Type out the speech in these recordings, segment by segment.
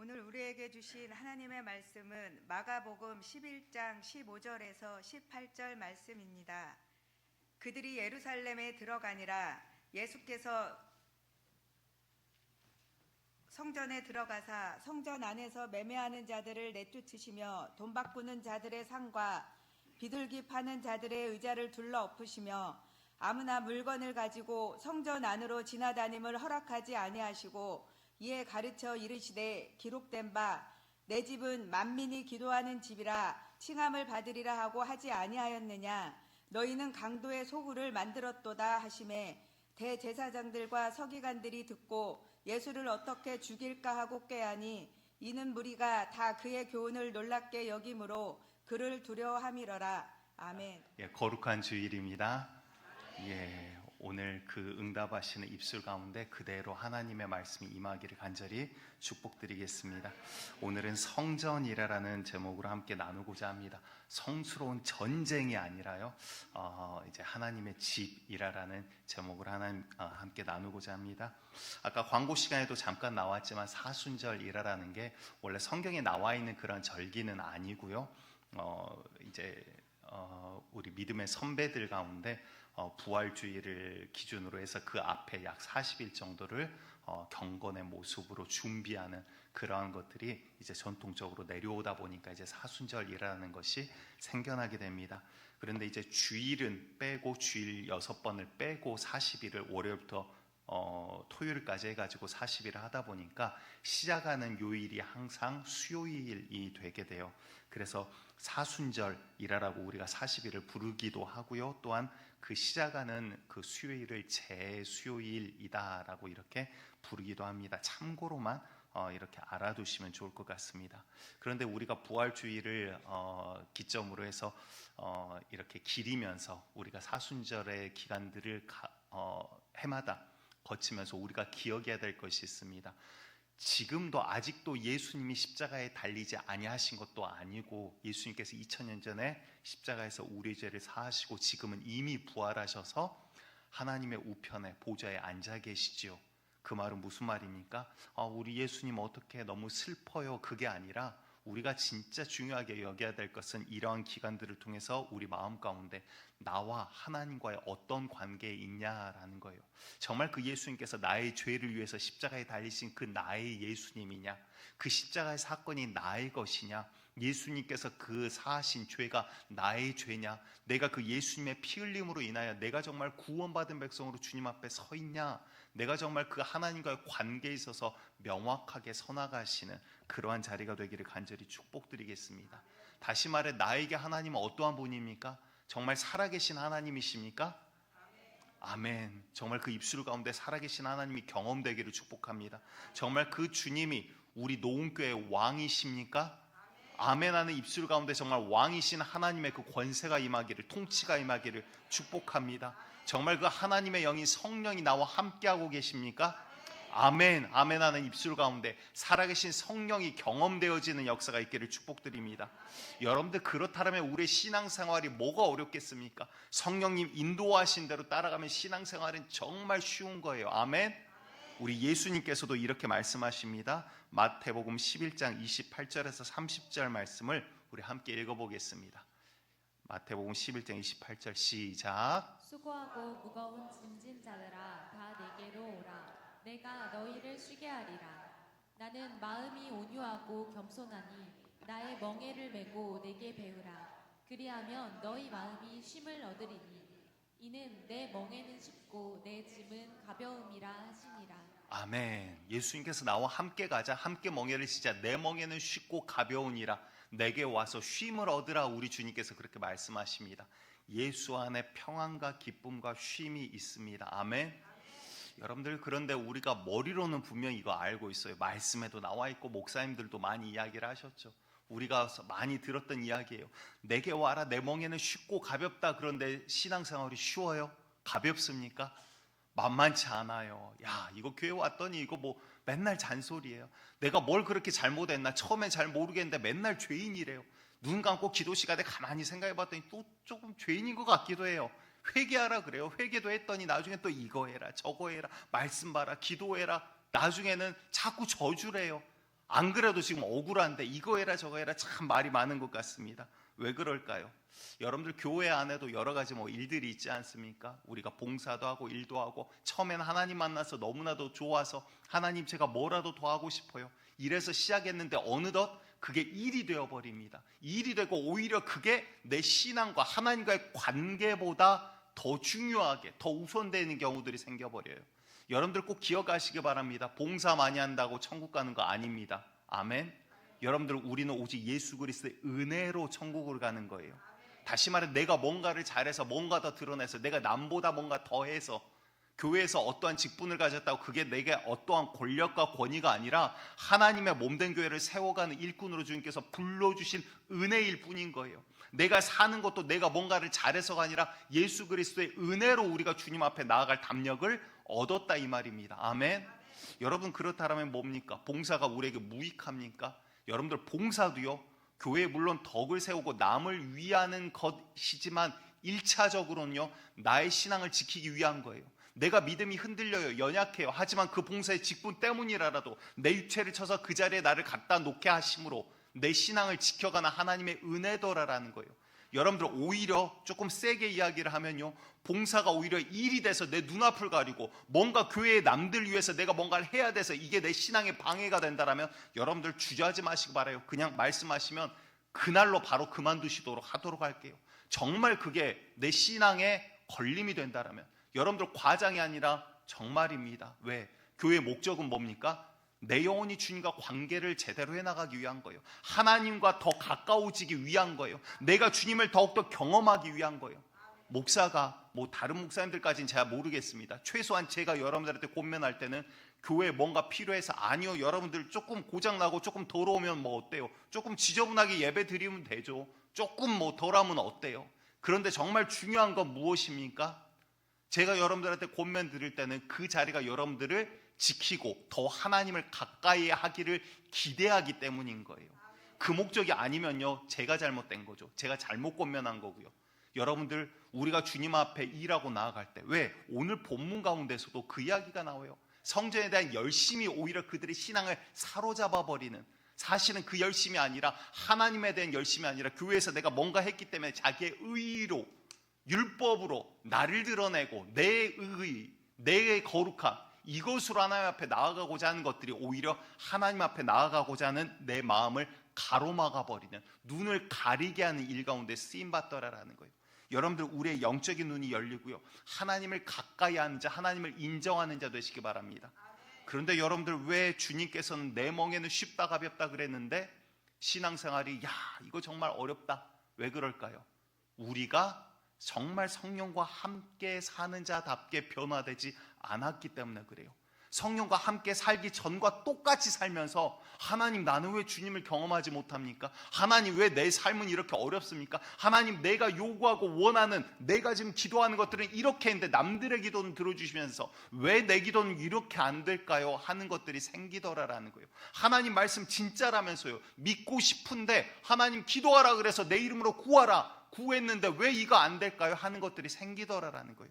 오늘 우리에게 주신 하나님의 말씀은 마가복음 11장 15절에서 18절 말씀입니다. 그들이 예루살렘에 들어가니라. 예수께서 성전에 들어가사 성전 안에서 매매하는 자들을 내쫓으시며 돈 바꾸는 자들의 상과 비둘기 파는 자들의 의자를 둘러 엎으시며 아무나 물건을 가지고 성전 안으로 지나다님을 허락하지 아니하시고 이에 가르쳐 이르시되 기록된 바 내 집은 만민이 기도하는 집이라 칭함을 받으리라 하고 하지 아니하였느냐. 너희는 강도의 소굴을 만들었도다 하시매 대제사장들과 서기관들이 듣고 예수를 어떻게 죽일까 하고 꾀하니 이는 무리가 다 그의 교훈을 놀랍게 여김으로 그를 두려워함이러라. 아멘. 거룩한 주일입니다. 오늘 그 응답하시는 입술 가운데 그대로 하나님의 말씀이 임하기를 간절히 축복드리겠습니다. 오늘은 성전이라는 제목으로 함께 나누고자 합니다. 성스러운 전쟁이 아니라요, 이제 하나님의 집이라는 제목으로 함께 나누고자 합니다. 아까 광고 시간에도 잠깐 나왔지만 사순절이라는 게 원래 성경에 나와 있는 그런 절기는 아니고요. 우리 믿음의 선배들 가운데 부활주의를 기준으로 해서 그 앞에 약 40일 정도를 경건의 모습으로 준비하는 그러한 것들이 이제 전통적으로 내려오다 보니까 이제 사순절이라는 것이 생겨나게 됩니다. 그런데 이제 주일은 빼고 주일 6번을 빼고 40일을 월요일부터 토요일까지 해가지고 40일을 하다 보니까 시작하는 요일이 항상 수요일이 되게 돼요. 그래서 사순절이라고 우리가 40일을 부르기도 하고요. 또한 그 시작하는 그 수요일을 제수요일이다라고 이렇게 부르기도 합니다. 참고로만 이렇게 알아두시면 좋을 것 같습니다. 그런데 우리가 부활주의를 기점으로 해서 이렇게 기리면서 우리가 사순절의 기간들을 해마다 거치면서 우리가 기억해야 될 것이 있습니다. 지금도 아직도 예수님이 십자가에 달리지 아니하신 것도 아니고 예수님께서 2000년 전에 십자가에서 우리의 죄를 사하시고 지금은 이미 부활하셔서 하나님의 우편에 보좌에 앉아 계시지요. 그 말은 무슨 말입니까? 우리 예수님 어떻게 너무 슬퍼요. 그게 아니라 우리가 진짜 중요하게 여겨야 될 것은 이러한 기간들을 통해서 우리 마음 가운데 나와 하나님과의 어떤 관계에 있냐라는 거예요. 정말 그 예수님께서 나의 죄를 위해서 십자가에 달리신 그 나의 예수님이냐? 그 십자가의 사건이 나의 것이냐? 예수님께서 그 사하신 죄가 나의 죄냐? 내가 그 예수님의 피 흘림으로 인하여 내가 정말 구원받은 백성으로 주님 앞에 서 있냐? 내가 정말 그 하나님과의 관계에 있어서 명확하게 서나가시는 그러한 자리가 되기를 간절히 축복드리겠습니다. 다시 말해 나에게 하나님은 어떠한 분입니까? 정말 살아계신 하나님이십니까? 아멘. 정말 그 입술 가운데 살아계신 하나님이 경험되기를 축복합니다. 정말 그 주님이 우리 노은교회의 왕이십니까? 아멘 하는 입술 가운데 정말 왕이신 하나님의 그 권세가 임하기를, 통치가 임하기를 축복합니다. 정말 그 하나님의 영인 성령이 나와 함께하고 계십니까? 아멘, 아멘 하는 입술 가운데 살아계신 성령이 경험되어지는 역사가 있기를 축복드립니다. 여러분들 그렇다면 우리의 신앙생활이 뭐가 어렵겠습니까? 성령님 인도하신 대로 따라가면 신앙생활은 정말 쉬운 거예요. 아멘. 우리 예수님께서도 이렇게 말씀하십니다. 마태복음 11장 28절에서 30절 말씀을 우리 함께 읽어보겠습니다. 마태복음 11장 28절 시작. 수고하고 무거운 짐진 자들아 다 내게로 오라. 내가 너희를 쉬게 하리라. 나는 마음이 온유하고 겸손하니 나의 멍에를 메고 내게 배우라. 그리하면 너희 마음이 쉼을 얻으리니 이는 내 멍에는 쉽고 내 짐은 가벼움이라 하시니라. 아멘. 예수님께서 나와 함께 가자, 함께 멍에를 쉬자. 내 멍에는 쉽고 가벼우니라. 내게 와서 쉼을 얻으라. 우리 주님께서 그렇게 말씀하십니다. 예수 안에 평안과 기쁨과 쉼이 있습니다. 아멘. 여러분들 그런데 우리가 머리로는 분명히 이거 알고 있어요. 말씀에도 나와 있고 목사님들도 많이 이야기를 하셨죠. 우리가 많이 들었던 이야기예요. 내게 와라. 내 멍에는 쉽고 가볍다. 그런데 신앙생활이 쉬워요? 가볍습니까? 만만치 않아요. 야, 이거 교회 왔더니 이거 뭐 맨날 잔소리예요. 내가 뭘 그렇게 잘못했나? 처음엔 잘 모르겠는데 맨날 죄인이래요. 눈 감고 기도 시간에 가만히 생각해 봤더니 또 조금 죄인인 것 같기도 해요. 회개하라 그래요. 회개도 했더니 나중에 또 이거 해라 저거 해라 말씀 봐라 기도해라. 나중에는 자꾸 저주래요. 안 그래도 지금 억울한데 이거 해라 저거 해라 참 말이 많은 것 같습니다. 왜 그럴까요? 여러분들 교회 안에도 여러 가지 일들이 있지 않습니까? 우리가 봉사도 하고 일도 하고 처음에는 하나님 만나서 너무나도 좋아서 하나님 제가 뭐라도 더 하고 싶어요. 이래서 시작했는데 어느덧 그게 일이 되어버립니다. 일이 되고 오히려 그게 내 신앙과 하나님과의 관계보다 더 중요하게 더 우선되는 경우들이 생겨버려요. 여러분들 꼭 기억하시기 바랍니다. 봉사 많이 한다고 천국 가는 거 아닙니다. 아멘. 여러분들 우리는 오직 예수 그리스도의 은혜로 천국을 가는 거예요. 다시 말해 내가 뭔가를 잘해서 뭔가 더 드러내서 내가 남보다 뭔가 더해서 교회에서 어떠한 직분을 가졌다고 그게 내게 어떠한 권력과 권위가 아니라 하나님의 몸된 교회를 세워가는 일꾼으로 주님께서 불러주신 은혜일 뿐인 거예요. 내가 사는 것도 내가 뭔가를 잘해서가 아니라 예수 그리스도의 은혜로 우리가 주님 앞에 나아갈 담력을 얻었다 이 말입니다. 아멘. 여러분 그렇다면 뭡니까? 봉사가 우리에게 무익합니까? 여러분들 봉사도요 교회에 물론 덕을 세우고 남을 위하는 것이지만 1차적으로는요 나의 신앙을 지키기 위한 거예요. 내가 믿음이 흔들려요, 연약해요. 하지만 그 봉사의 직분 때문이라도 내 육체를 쳐서 그 자리에 나를 갖다 놓게 하심으로 내 신앙을 지켜가는 하나님의 은혜더라라는 거예요. 여러분들 오히려 조금 세게 이야기를 하면요 봉사가 오히려 일이 돼서 내 눈앞을 가리고 뭔가 교회의 남들 위해서 내가 뭔가를 해야 돼서 이게 내 신앙에 방해가 된다라면 여러분들 주저하지 마시기 바라요. 그냥 말씀하시면 그날로 바로 그만두시도록 하도록 할게요. 정말 그게 내 신앙에 걸림이 된다라면 여러분들 과장이 아니라 정말입니다. 왜? 교회의 목적은 뭡니까? 내 영혼이 주님과 관계를 제대로 해나가기 위한 거예요. 하나님과 더 가까워지기 위한 거예요. 내가 주님을 더욱더 경험하기 위한 거예요. 목사가 다른 목사님들까지는 제가 모르겠습니다. 최소한 제가 여러분들한테 권면할 때는 교회에 뭔가 필요해서 아니요 여러분들 조금 고장나고 조금 더러우면 어때요? 조금 지저분하게 예배 드리면 되죠. 조금 덜하면 어때요? 그런데 정말 중요한 건 무엇입니까? 제가 여러분들한테 권면 드릴 때는 그 자리가 여러분들을 지키고 더 하나님을 가까이 하기를 기대하기 때문인 거예요. 그 목적이 아니면요 제가 잘못된 거죠. 제가 잘못 권면한 거고요. 여러분들 우리가 주님 앞에 일하고 나아갈 때 왜? 오늘 본문 가운데서도 그 이야기가 나와요. 성전에 대한 열심이 오히려 그들의 신앙을 사로잡아 버리는, 사실은 그 열심이 아니라 하나님에 대한 열심이 아니라 교회에서 내가 뭔가 했기 때문에 자기의 의로 율법으로 나를 드러내고 내 의, 내 거룩함 이것으로 하나님 앞에 나아가고자 하는 것들이 오히려 하나님 앞에 나아가고자 하는 내 마음을 가로막아 버리는, 눈을 가리게 하는 일 가운데 쓰임받더라라는 거예요. 여러분들 우리의 영적인 눈이 열리고요 하나님을 가까이 하는 자, 하나님을 인정하는 자 되시기 바랍니다. 그런데 여러분들 왜 주님께서는 내 멍에는 쉽다 가볍다 그랬는데 신앙생활이 이거 정말 어렵다, 왜 그럴까요? 우리가 정말 성령과 함께 사는 자답게 변화되지 않았기 때문에 그래요. 성령과 함께 살기 전과 똑같이 살면서 하나님 나는 왜 주님을 경험하지 못합니까? 하나님 왜 내 삶은 이렇게 어렵습니까? 하나님 내가 요구하고 원하는 내가 지금 기도하는 것들은 이렇게 했는데 남들의 기도는 들어주시면서 왜 내 기도는 이렇게 안 될까요? 하는 것들이 생기더라라는 거예요. 하나님 말씀 진짜라면서요 믿고 싶은데 하나님 기도하라 그래서 내 이름으로 구했는데 왜 이거 안 될까요? 하는 것들이 생기더라라는 거예요.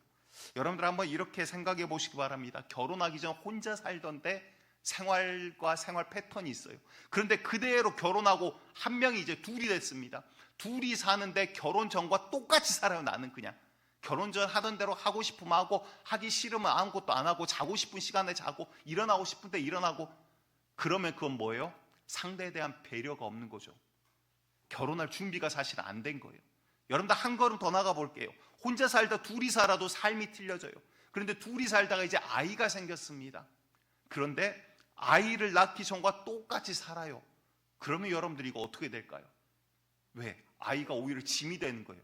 여러분들 한번 이렇게 생각해 보시기 바랍니다. 결혼하기 전 혼자 살던데 생활과 생활 패턴이 있어요. 그런데 그대로 결혼하고 한 명이 이제 둘이 됐습니다. 둘이 사는데 결혼 전과 똑같이 살아요. 나는 그냥 결혼 전 하던 대로 하고 싶으면 하고 하기 싫으면 아무것도 안 하고 자고 싶은 시간에 자고 일어나고 싶을 때 일어나고. 그러면 그건 뭐예요? 상대에 대한 배려가 없는 거죠. 결혼할 준비가 사실 안 된 거예요. 여러분들 한 걸음 더 나가 볼게요. 혼자 살다 둘이 살아도 삶이 틀려져요. 그런데 둘이 살다가 이제 아이가 생겼습니다. 그런데 아이를 낳기 전과 똑같이 살아요. 그러면 여러분들 이거 어떻게 될까요? 왜? 아이가 오히려 짐이 되는 거예요.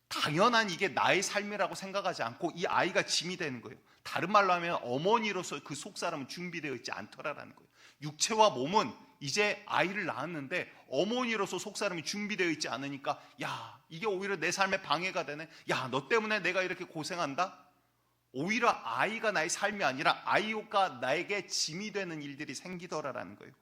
당연한 이게 나의 삶이라고 생각하지 않고 이 아이가 짐이 되는 거예요. 다른 말로 하면 어머니로서 그 속사람은 준비되어 있지 않더라라는 거예요. 육체와 몸은 이제 아이를 낳았는데 어머니로서 속사람이 준비되어 있지 않으니까 이게 오히려 내 삶에 방해가 되네. 너 때문에 내가 이렇게 고생한다. 오히려 아이가 나의 삶이 아니라 아이가 나에게 짐이 되는 일들이 생기더라라는 거예요.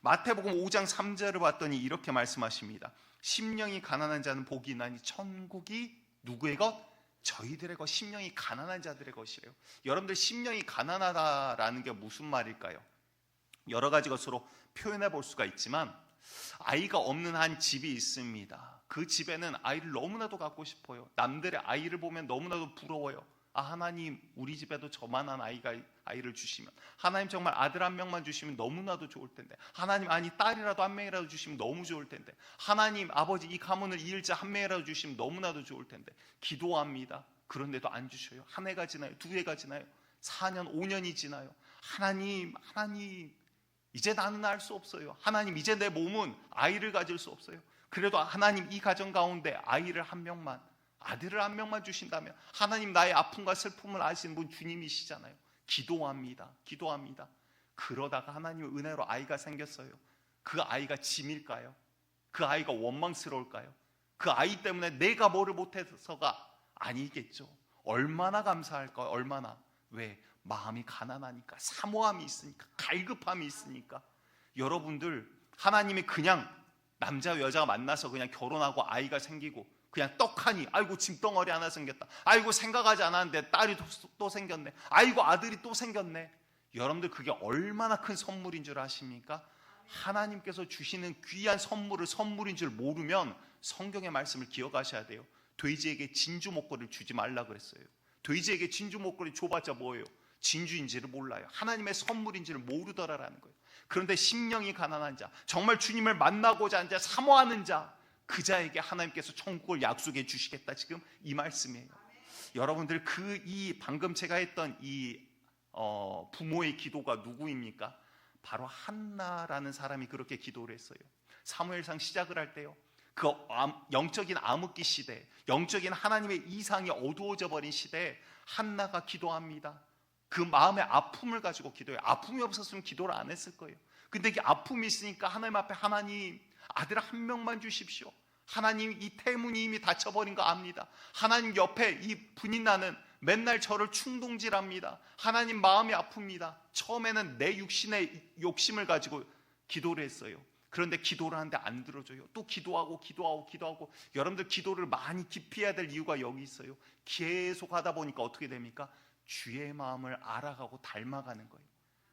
마태복음 5장 3절을 봤더니 이렇게 말씀하십니다. 심령이 가난한 자는 복이 있나니 천국이 누구의 것? 저희들의 것. 심령이 가난한 자들의 것이래요. 여러분들 심령이 가난하다라는 게 무슨 말일까요? 여러 가지 것으로 표현해 볼 수가 있지만 아이가 없는 한 집이 있습니다. 그 집에는 아이를 너무나도 갖고 싶어요. 남들의 아이를 보면 너무나도 부러워요. 하나님, 우리 집에도 저만한 아이를 주시면, 하나님 정말 아들 한 명만 주시면 너무나도 좋을 텐데, 하나님 딸이라도 한 명이라도 주시면 너무 좋을 텐데, 하나님 아버지 이 가문을 이을자 한 명이라도 주시면 너무나도 좋을 텐데, 기도합니다. 그런데도 안 주셔요. 한 해가 지나요, 두 해가 지나요, 4년 5년이 지나요. 하나님 이제 나는 알 수 없어요. 하나님 이제 내 몸은 아이를 가질 수 없어요. 그래도 하나님 이 가정 가운데 아이를 한 명만, 아들을 한 명만 주신다면, 하나님 나의 아픔과 슬픔을 아시는 분 주님이시잖아요. 기도합니다. 그러다가 하나님의 은혜로 아이가 생겼어요. 그 아이가 짐일까요? 그 아이가 원망스러울까요? 그 아이 때문에 내가 뭐를 못해서가 아니겠죠. 얼마나 감사할까요? 얼마나. 왜? 마음이 가난하니까, 사모함이 있으니까, 갈급함이 있으니까. 여러분들, 하나님이 그냥 남자 여자가 만나서 그냥 결혼하고 아이가 생기고 그냥 떡하니, 아이고 짐덩어리 하나 생겼다, 아이고 생각하지 않았는데 딸이 또 생겼네, 아이고 아들이 또 생겼네. 여러분들 그게 얼마나 큰 선물인 줄 아십니까? 하나님께서 주시는 귀한 선물인 줄 모르면 성경의 말씀을 기억하셔야 돼요. 돼지에게 진주 목걸이를 주지 말라 그랬어요. 돼지에게 진주 목걸이 줘봤자 뭐예요? 진주인지를 몰라요. 하나님의 선물인지를 모르더라라는 거예요. 그런데 심령이 가난한 자, 정말 주님을 만나고자 하는 자, 사모하는 자, 그 자에게 하나님께서 천국을 약속해 주시겠다, 지금 이 말씀이에요. 여러분들 이 방금 제가 했던 이 부모의 기도가 누구입니까? 바로 한나라는 사람이 그렇게 기도를 했어요. 사무엘상 시작을 할 때요, 그 영적인 암흑기 시대, 영적인 하나님의 이상이 어두워져 버린 시대에 한나가 기도합니다. 그 마음의 아픔을 가지고 기도해요. 아픔이 없었으면 기도를 안 했을 거예요. 근데 이 아픔이 있으니까 하나님 앞에, 하나님 아들 한 명만 주십시오. 하나님 이 태문이 이미 닫혀버린 거 압니다. 하나님 옆에 이 분인나는 맨날 저를 충동질합니다. 하나님 마음이 아픕니다. 처음에는 내 육신의 욕심을 가지고 기도를 했어요. 그런데 기도를 하는데 안 들어줘요. 또 기도하고. 여러분들 기도를 많이 깊이 해야 될 이유가 여기 있어요. 계속 하다 보니까 어떻게 됩니까? 주의 마음을 알아가고 닮아가는 거예요.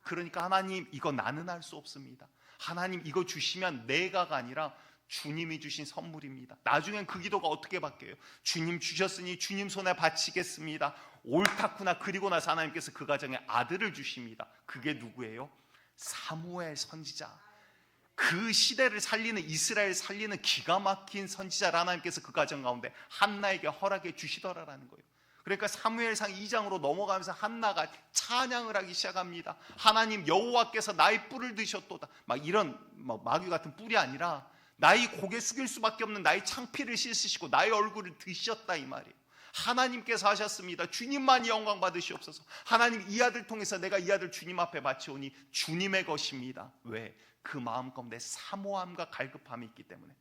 그러니까 하나님 이거 나는 할 수 없습니다. 하나님 이거 주시면 내가가 아니라 주님이 주신 선물입니다. 나중엔 그 기도가 어떻게 바뀌어요? 주님 주셨으니 주님 손에 바치겠습니다. 옳다구나. 그리고 나서 하나님께서 그 가정에 아들을 주십니다. 그게 누구예요? 사무엘 선지자. 그 시대를 살리는, 이스라엘 살리는 기가 막힌 선지자를 하나님께서 그 가정 가운데 한나에게 허락해 주시더라라는 거예요. 그러니까 사무엘상 2장으로 넘어가면서 한나가 찬양을 하기 시작합니다. 하나님 여호와께서 나의 뿔을 드셨도다. 막 이런 마귀 같은 뿔이 아니라 나의 고개 숙일 수밖에 없는 나의 창피를 씻으시고 나의 얼굴을 드셨다, 이 말이에요. 하나님께서 하셨습니다. 주님만이 영광 받으시옵소서. 하나님 이 아들 통해서 내가 이 아들 주님 앞에 바치오니 주님의 것입니다. 왜? 그 마음 가운데 사모함과 갈급함이 있기 때문에.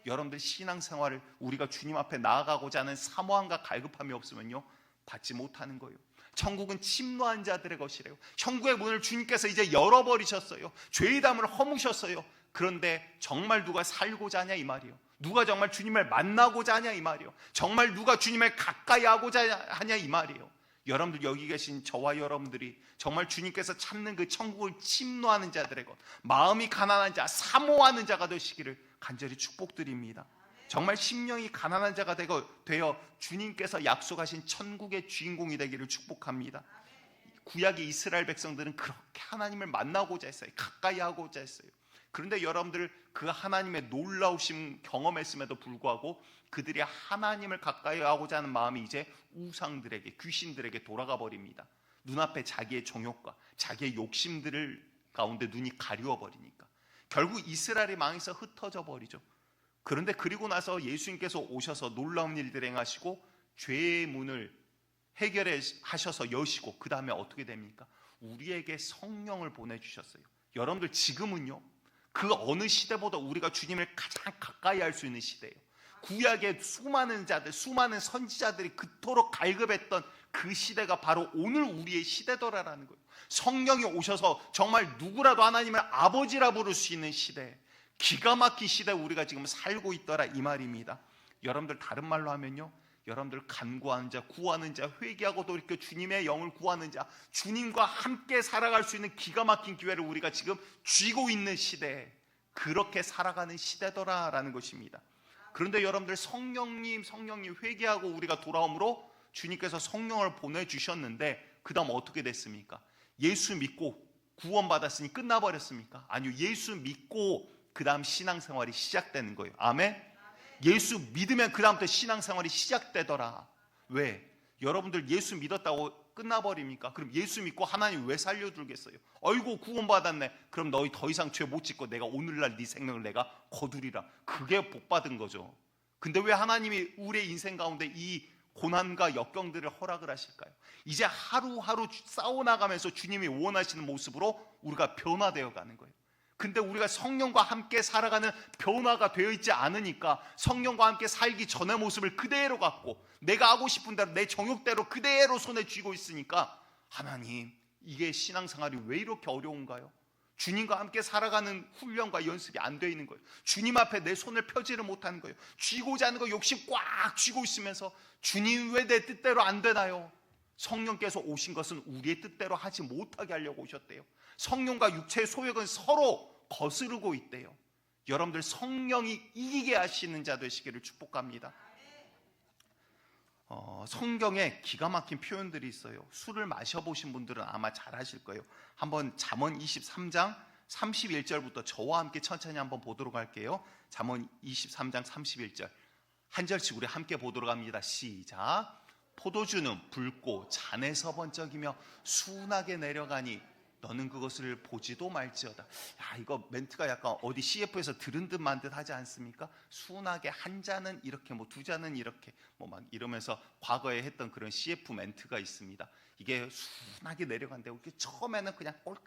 여러분들 신앙생활을 우리가 주님 앞에 나아가고자 하는 사모함과 갈급함이 없으면요, 받지 못하는 거예요. 천국은 침노한 자들의 것이래요. 천국의 문을 주님께서 이제 열어버리셨어요. 죄의 담을 허무셨어요. 그런데 정말 누가 살고자 하냐 이 말이에요. 누가 정말 주님을 만나고자 하냐 이 말이에요. 정말 누가 주님을 가까이 하고자 하냐 이 말이에요. 여러분들 여기 계신 저와 여러분들이 정말 주님께서 찾는 그 천국을 침노하는 자들의 것, 마음이 가난한 자, 사모하는 자가 되시기를 간절히 축복드립니다. 정말 심령이 가난한 자가 되어 주님께서 약속하신 천국의 주인공이 되기를 축복합니다. 구약의 이스라엘 백성들은 그렇게 하나님을 만나고자 했어요. 가까이 하고자 했어요. 그런데 여러분들 그 하나님의 놀라우심 경험했음에도 불구하고 그들이 하나님을 가까이 하고자 하는 마음이 이제 우상들에게, 귀신들에게 돌아가 버립니다. 눈앞에 자기의 정욕과 자기의 욕심들을 가운데 눈이 가리워 버리니까 결국 이스라엘이 망해서 흩어져 버리죠. 그런데 그리고 나서 예수님께서 오셔서 놀라운 일들 행하시고 죄의 문을 해결해 하셔서 여시고, 그 다음에 어떻게 됩니까? 우리에게 성령을 보내주셨어요. 여러분들 지금은요, 그 어느 시대보다 우리가 주님을 가장 가까이 할 수 있는 시대예요. 구약의 수많은 자들, 수많은 선지자들이 그토록 갈급했던 그 시대가 바로 오늘 우리의 시대더라라는 거예요. 성령이 오셔서 정말 누구라도 하나님을 아버지라 부를 수 있는 시대, 기가 막힌 시대에 우리가 지금 살고 있더라 이 말입니다. 여러분들 다른 말로 하면요, 여러분들 간구하는 자, 구하는 자, 회개하고 돌이켜 주님의 영을 구하는 자, 주님과 함께 살아갈 수 있는 기가 막힌 기회를 우리가 지금 쥐고 있는 시대, 그렇게 살아가는 시대더라라는 것입니다. 그런데 여러분들 성령님 회개하고 우리가 돌아옴으로 주님께서 성령을 보내주셨는데 그 다음 어떻게 됐습니까? 예수 믿고 구원받았으니 끝나버렸습니까? 아니요, 예수 믿고 그 다음 신앙생활이 시작되는 거예요. 아멘? 예수 믿으면 그 다음부터 신앙생활이 시작되더라. 왜? 여러분들 예수 믿었다고 끝나버립니까? 그럼 예수 믿고 하나님 왜 살려두겠어요? 어이구 구원받았네. 그럼 너희 더 이상 죄 못 짓고 내가 오늘날 네 생명을 내가 거두리라. 그게 복받은 거죠. 근데 왜 하나님이 우리의 인생 가운데 이 고난과 역경들을 허락을 하실까요? 이제 하루하루 싸워나가면서 주님이 원하시는 모습으로 우리가 변화되어 가는 거예요. 근데 우리가 성령과 함께 살아가는 변화가 되어 있지 않으니까 성령과 함께 살기 전의 모습을 그대로 갖고 내가 하고 싶은 대로 내 정욕대로 그대로 손에 쥐고 있으니까 하나님, 이게 신앙생활이 왜 이렇게 어려운가요? 주님과 함께 살아가는 훈련과 연습이 안 되어 있는 거예요. 주님 앞에 내 손을 펴지를 못하는 거예요. 쥐고자 하는 거 욕심 꽉 쥐고 있으면서 주님 왜 내 뜻대로 안 되나요? 성령께서 오신 것은 우리의 뜻대로 하지 못하게 하려고 오셨대요. 성령과 육체의 소욕은 서로 거스르고 있대요. 여러분들 성령이 이기게 하시는 자 되시기를 축복합니다. 성경에 기가 막힌 표현들이 있어요. 술을 마셔보신 분들은 아마 잘 아실 거예요. 한번 잠언 23장 31절부터 저와 함께 천천히 한번 보도록 할게요. 잠언 23장 31절 한 절씩 우리 함께 보도록 합니다. 시작. 포도주는 붉고 잔에서 번쩍이며 순하게 내려가니 너는 그것을 보지도 말지어다. 야, 이거 멘트가 약간 어디 CF에서 들은 듯 만 듯 하지 않습니까? 순하게 한 잔은 이렇게 뭐 두 잔은 이렇게 뭐 막 이러면서 과거에 했던 그런 CF 멘트가 있습니다. 이게 순하게 내려간대요. 이게 처음에는 그냥 꼴깍,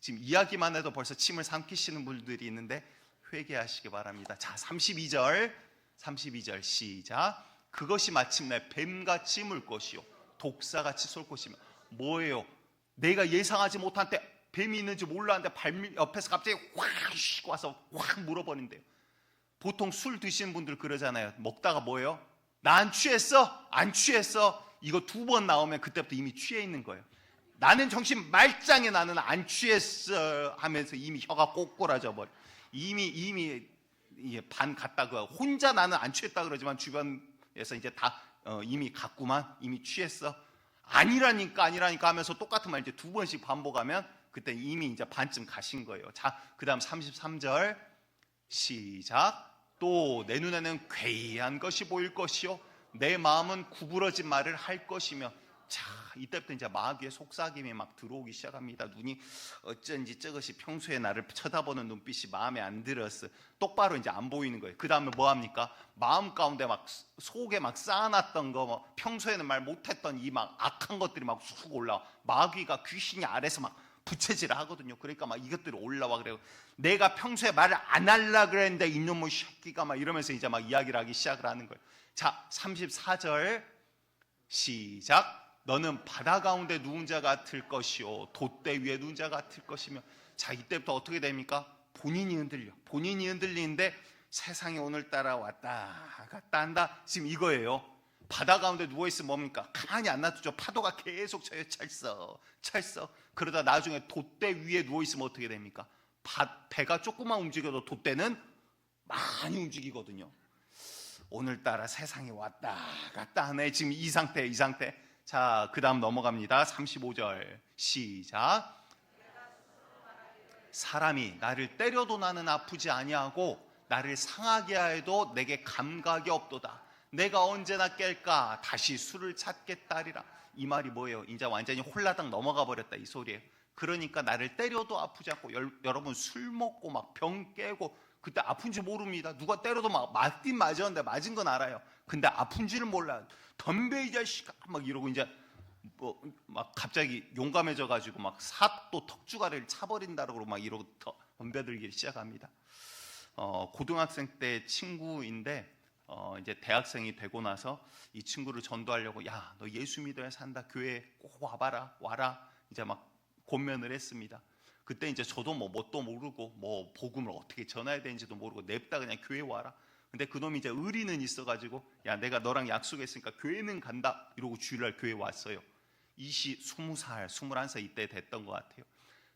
지금 이야기만 해도 벌써 침을 삼키시는 분들이 있는데 회개하시기 바랍니다. 자, 32절 시작. 그것이 마침내 뱀같이 물 것이요 독사같이 쏠 것이며. 뭐예요? 내가 예상하지 못한 때 뱀이 있는지 몰랐는데 발 옆에서 갑자기 확 와서 확 물어버린대요. 보통 술 드시는 분들 그러잖아요. 먹다가 뭐예요? 나 안 취했어? 안 취했어? 이거 두 번 나오면 그때부터 이미 취해 있는 거예요. 나는 정신 말짱해, 나는 안 취했어 하면서 이미 혀가 꼬꼬라져 버려. 이미 반 갔다가 혼자 나는 안 취했다 그러지만 주변에서 이제 다 이미 갔구만, 이미 취했어. 아니라니까 하면서 똑같은 말 이제 두 번씩 반복하면 그때 이미 이제 반쯤 가신 거예요. 자, 그 다음 33절 시작. 또 내 눈에는 괴이한 것이 보일 것이요 내 마음은 구부러진 말을 할 것이며. 자, 이때부터 이제 마귀의 속삭임이 막 들어오기 시작합니다. 눈이 어쩐지 저것이 평소에 나를 쳐다보는 눈빛이 마음에 안 들었어. 똑바로 이제 안 보이는 거예요. 그 다음에 뭐 합니까? 마음 가운데 막 속에 막 쌓아놨던 거, 뭐 평소에는 말 못했던 이 막 악한 것들이 막 쑥 올라와. 마귀가 귀신이 아래서 막 부채질을 하거든요. 그러니까 막 이것들이 올라와. 그래요. 내가 평소에 말을 안 하려 그랬는데 이놈의 새끼가 막 이러면서 이제 막 이야기를 하기 시작을 하는 거예요. 자, 34절 시작. 너는 바다 가운데 누운 자 같을 것이요 돛대 위에 누운 자 같을 것이며. 자, 이때부터 어떻게 됩니까? 본인이 흔들리는데 세상이 오늘따라 왔다 갔다 한다. 지금 이거예요. 바다 가운데 누워있으면 뭡니까? 가만히 안 놔두죠. 파도가 계속 쳐요. 찰썩. 그러다 나중에 돛대 위에 누워있으면 어떻게 됩니까? 배가 조금만 움직여도 돛대는 많이 움직이거든요. 오늘따라 세상이 왔다 갔다 하네. 지금 이 상태. 자, 그 다음 넘어갑니다. 35절 시작. 사람이 나를 때려도 나는 아프지 아니하고 나를 상하게 하여도 내게 감각이 없도다. 내가 언제나 깰까 다시 술을 찾겠다리라. 이 말이 뭐예요? 이제 완전히 홀라당 넘어가 버렸다 이 소리예요. 그러니까 나를 때려도 아프지 않고, 여러분 술 먹고 막 병 깨고 그때 아픈지 모릅니다. 누가 때려도 막 맞긴 맞았는데 맞은 건 알아요. 근데 아픈지를 몰라요. 덤벼 이 자식아 막 이러고 이제 뭐 막 갑자기 용감해져 가지고 막 사또 턱주가리를 차버린다고 그러고 막 이러고 덤벼들기 시작합니다. 고등학생 때 친구인데 이제 대학생이 되고 나서 이 친구를 전도하려고, 야, 너 예수 믿어야 산다, 교회 꼭 와라 이제 막 권면을 했습니다. 그때 이제 저도 뭐 뭣도 모르고 뭐 복음을 어떻게 전해야 되는지도 모르고 냅다 그냥 교회 와라. 근데 그놈이 이제 의리는 있어가지고 야 내가 너랑 약속했으니까 교회는 간다 이러고 주일날 교회 왔어요. 20살, 21살 이때 됐던 것 같아요.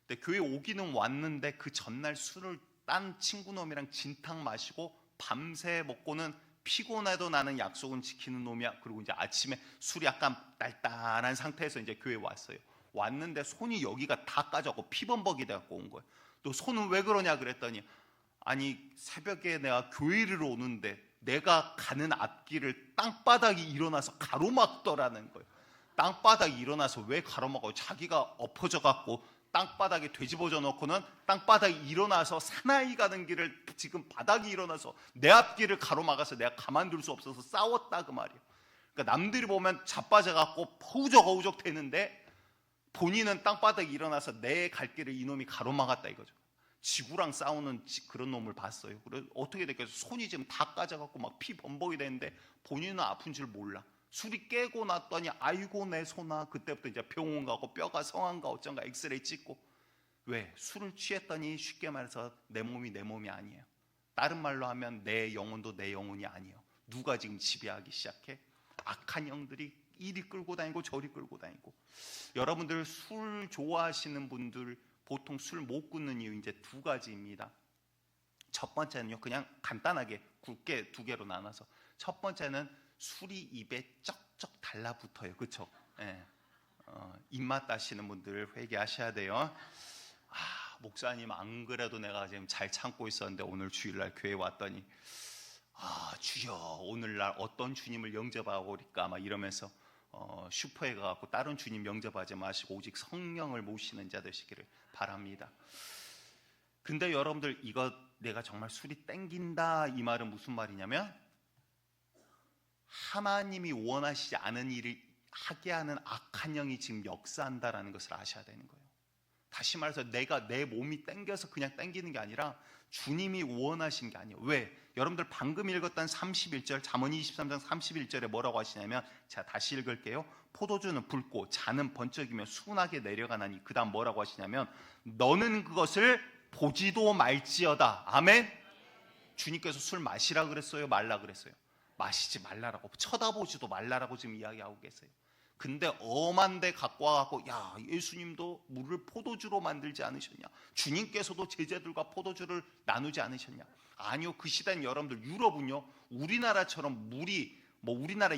근데 교회 오기는 왔는데 그 전날 술을 딴 친구놈이랑 진탕 마시고 밤새 먹고는 피곤해도 나는 약속은 지키는 놈이야. 그리고 이제 아침에 술이 약간 딸딸한 상태에서 이제 교회 왔어요. 왔는데 손이 여기가 다 까졌고 피범벅이 돼갖고 온 거예요. 너 손은 왜 그러냐 그랬더니 아니 새벽에 내가 교회를 오는데 내가 가는 앞길을 땅바닥이 일어나서 가로막더라는 거예요. 땅바닥이 일어나서 왜 가로막아요? 자기가 엎어져 갖고 땅바닥에 뒤집어져 놓고는 땅바닥이 일어나서 사나이 가는 길을 지금 바닥이 일어나서 내 앞길을 가로막아서 내가 가만둘 수 없어서 싸웠다 그 말이에요. 그러니까 남들이 보면 자빠져 갖고 허우적허우적 되는데 본인은 땅바닥에 일어나서 내 갈 길을 이놈이 가로막았다 이거죠. 지구랑 싸우는 그런 놈을 봤어요. 그래서 어떻게 됐겠어요? 손이 지금 다 까져갖고 막 피 범벅이 되는데 본인은 아픈 줄 몰라. 술이 깨고 났더니 아이고 내 손아. 그때부터 이제 병원 가고 뼈가 성한가 어쩐가 엑스레이 찍고. 왜? 술을 취했더니 쉽게 말해서 내 몸이 내 몸이 아니에요. 다른 말로 하면 내 영혼도 내 영혼이 아니에요. 누가 지금 지배하기 시작해? 악한 영들이 이리 끌고 다니고 저리 끌고 다니고. 여러분들 술 좋아하시는 분들 보통 술 못 끊는 이유 이제 두 가지입니다. 첫 번째는요, 그냥 간단하게 굵게 두 개로 나눠서 첫 번째는 술이 입에 쩍쩍 달라붙어요. 그렇죠? 예. 입맛 다시는 분들 회개하셔야 돼요. 목사님 안 그래도 내가 지금 잘 참고 있었는데 오늘 주일날 교회 왔더니 주여 오늘날 어떤 주님을 영접하고 오리까 막 이러면서 슈퍼에 가갖고 다른 주님 영접하지 마시고 오직 성령을 모시는 자 되시기를 바랍니다. 근데 여러분들 이거 내가 정말 술이 땡긴다 이 말은 무슨 말이냐면 하나님이 원하시지 않은 일을 하게 하는 악한 영이 지금 역사한다라는 것을 아셔야 되는 거예요. 다시 말해서 내가 내 몸이 땡겨서 그냥 땡기는 게 아니라 주님이 원하신 게 아니에요. 왜? 여러분들 방금 읽었던 31절 잠언 23장 31절에 뭐라고 하시냐면 제가 다시 읽을게요. 포도주는 붉고 잔은 번쩍이며 순하게 내려가나니 그 다음 뭐라고 하시냐면 너는 그것을 보지도 말지어다. 아멘. 주님께서 술 마시라 그랬어요? 말라 그랬어요? 마시지 말라라고, 쳐다보지도 말라라고 지금 이야기하고 계세요. 근데 엄한 데 갖고 와갖고 야 예수님도 물을 포도주로 만들지 않으셨냐? 주님께서도 제자들과 포도주를 나누지 않으셨냐? 아니요. 그 시대는 여러분들 유럽은요 우리나라처럼 물이 뭐 우리나라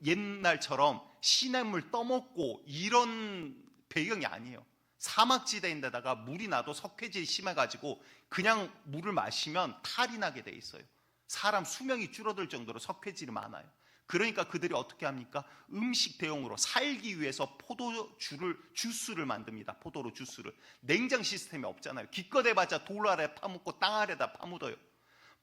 옛날처럼 시냇물 떠먹고 이런 배경이 아니에요. 사막지대인데다가 물이 나도 석회질이 심해가지고 그냥 물을 마시면 탈이 나게 돼 있어요. 사람 수명이 줄어들 정도로 석회질이 많아요. 그러니까 그들이 어떻게 합니까? 음식 대용으로 살기 위해서 주스를 만듭니다. 포도로 주스를. 냉장 시스템이 없잖아요. 기껏 해봤자 돌 아래 파묻고 땅 아래다 파묻어요.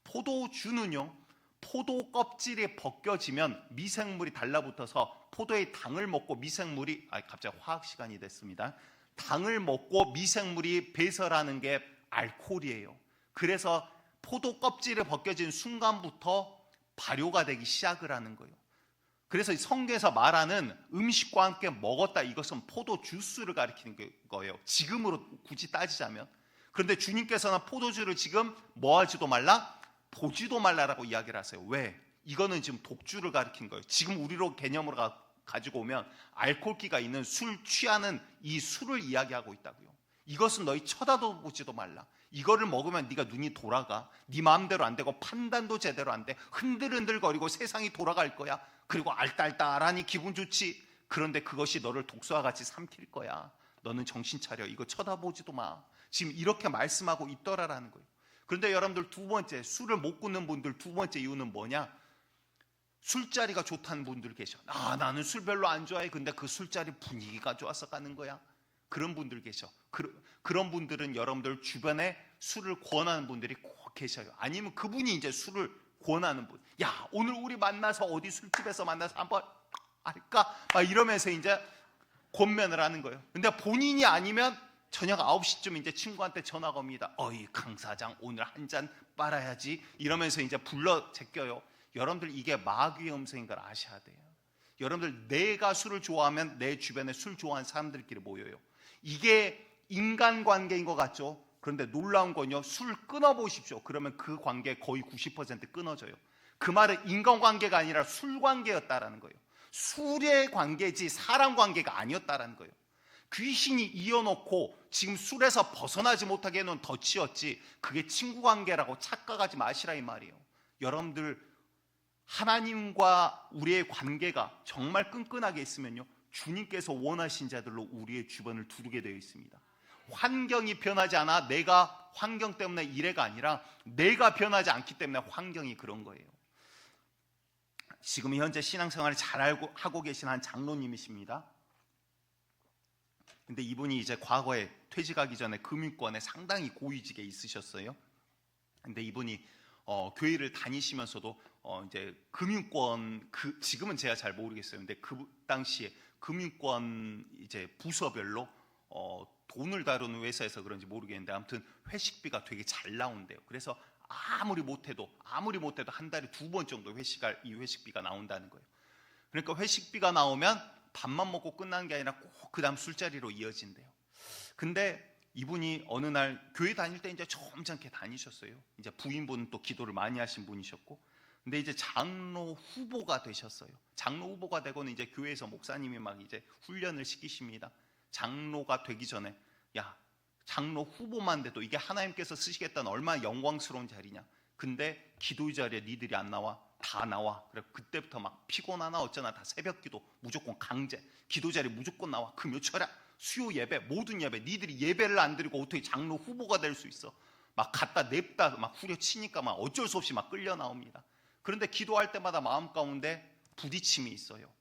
포도주는요 포도 껍질이 벗겨지면 미생물이 달라붙어서 포도의 당을 먹고 미생물이 갑자기 화학 시간이 됐습니다. 당을 먹고 미생물이 배설하는 게 알코올이에요. 그래서 포도 껍질이 벗겨진 순간부터 발효가 되기 시작을 하는 거예요. 그래서 성경에서 말하는 음식과 함께 먹었다 이것은 포도 주스를 가리키는 거예요. 지금으로 굳이 따지자면. 그런데 주님께서는 포도주를 지금 뭐 하지도 말라? 보지도 말라라고 이야기를 하세요. 왜? 이거는 지금 독주를 가리킨 거예요. 지금 우리로 개념으로 가지고 오면 알코올기가 있는 술 취하는 이 술을 이야기하고 있다고요. 이것은 너희 쳐다도 보지도 말라. 이거를 먹으면 네가 눈이 돌아가. 네 마음대로 안 되고 판단도 제대로 안 돼. 흔들흔들거리고 세상이 돌아갈 거야. 그리고 알딸딸하니 기분 좋지. 그런데 그것이 너를 독소와 같이 삼킬 거야. 너는 정신 차려. 이거 쳐다보지도 마. 지금 이렇게 말씀하고 있더라라는 거예요. 그런데 여러분들 두 번째 술을 못 끊는 분들 두 번째 이유는 뭐냐? 술자리가 좋다는 분들 계셔. 나는 술 별로 안 좋아해. 근데 그 술자리 분위기가 좋아서 가는 거야. 그런 분들 계셔. 그런 분들은 여러분들 주변에 술을 권하는 분들이 꼭 계셔요. 아니면 그분이 이제 술을 권하는 분. 야, 오늘 우리 만나서 어디 술집에서 만나서 한번 할까? 막 이러면서 이제 권면을 하는 거예요. 근데 본인이 아니면 저녁 9시쯤 이제 친구한테 전화가 옵니다. 어이, 강 사장 오늘 한 잔 빨아야지. 이러면서 이제 불러 제껴요. 여러분들 이게 마귀의 음성인 걸 아셔야 돼요. 여러분들 내가 술을 좋아하면 내 주변에 술 좋아하는 사람들끼리 모여요. 이게 인간관계인 것 같죠? 그런데 놀라운 건요, 술 끊어보십시오. 그러면 그 관계 거의 90% 끊어져요. 그 말은 인간관계가 아니라 술관계였다라는 거예요. 술의 관계지 사람 관계가 아니었다라는 거예요. 귀신이 이어놓고 지금 술에서 벗어나지 못하게 해놓은 덫이었지, 그게 친구관계라고 착각하지 마시라 이 말이에요. 여러분들, 하나님과 우리의 관계가 정말 끈끈하게 있으면요, 주님께서 원하신 자들로 우리의 주변을 두르게 되어 있습니다. 환경이 변하지 않아 내가 환경 때문에 이래가 아니라 내가 변하지 않기 때문에 환경이 그런 거예요. 지금 현재 신앙생활을 잘 하고 계신 한 장로님이십니다. 근데 이분이 이제 과거에 퇴직하기 전에 금융권에 상당히 고위직에 있으셨어요. 근데 이분이 교회를 다니시면서도 이제 금융권, 지금은 제가 잘 모르겠어요. 근데 그 당시에 금융권 이제 부서별로 돈을 다루는 회사에서 그런지 모르겠는데 아무튼 회식비가 되게 잘 나온대요. 그래서 아무리 못해도 한 달에 2번 정도 이 회식비가 나온다는 거예요. 그러니까 회식비가 나오면 밥만 먹고 끝나는 게 아니라 꼭 그 다음 술자리로 이어진대요. 근데 이분이 어느 날 교회 다닐 때 이제 점잖게 다니셨어요. 이제 부인분은 또 기도를 많이 하신 분이셨고, 근데 이제 장로 후보가 되셨어요. 장로 후보가 되고는 이제 교회에서 목사님이 막 이제 훈련을 시키십니다. 장로가 되기 전에, 야, 장로 후보만 돼도 이게 하나님께서 쓰시겠다는 얼마나 영광스러운 자리냐. 근데 기도의 자리에 니들이 안 나와? 다 나와. 그래, 그때부터 막 피곤하나 어쩌나 다 새벽 기도 무조건 강제, 기도 자리 무조건 나와. 금요철야 수요 예배, 모든 예배, 니들이 예배를 안 드리고 어떻게 장로 후보가 될 수 있어? 막 갖다 냅다 막 후려치니까 막 어쩔 수 없이 막 끌려 나옵니다. 그런데 기도할 때마다 마음 가운데 부딪힘이 있어요.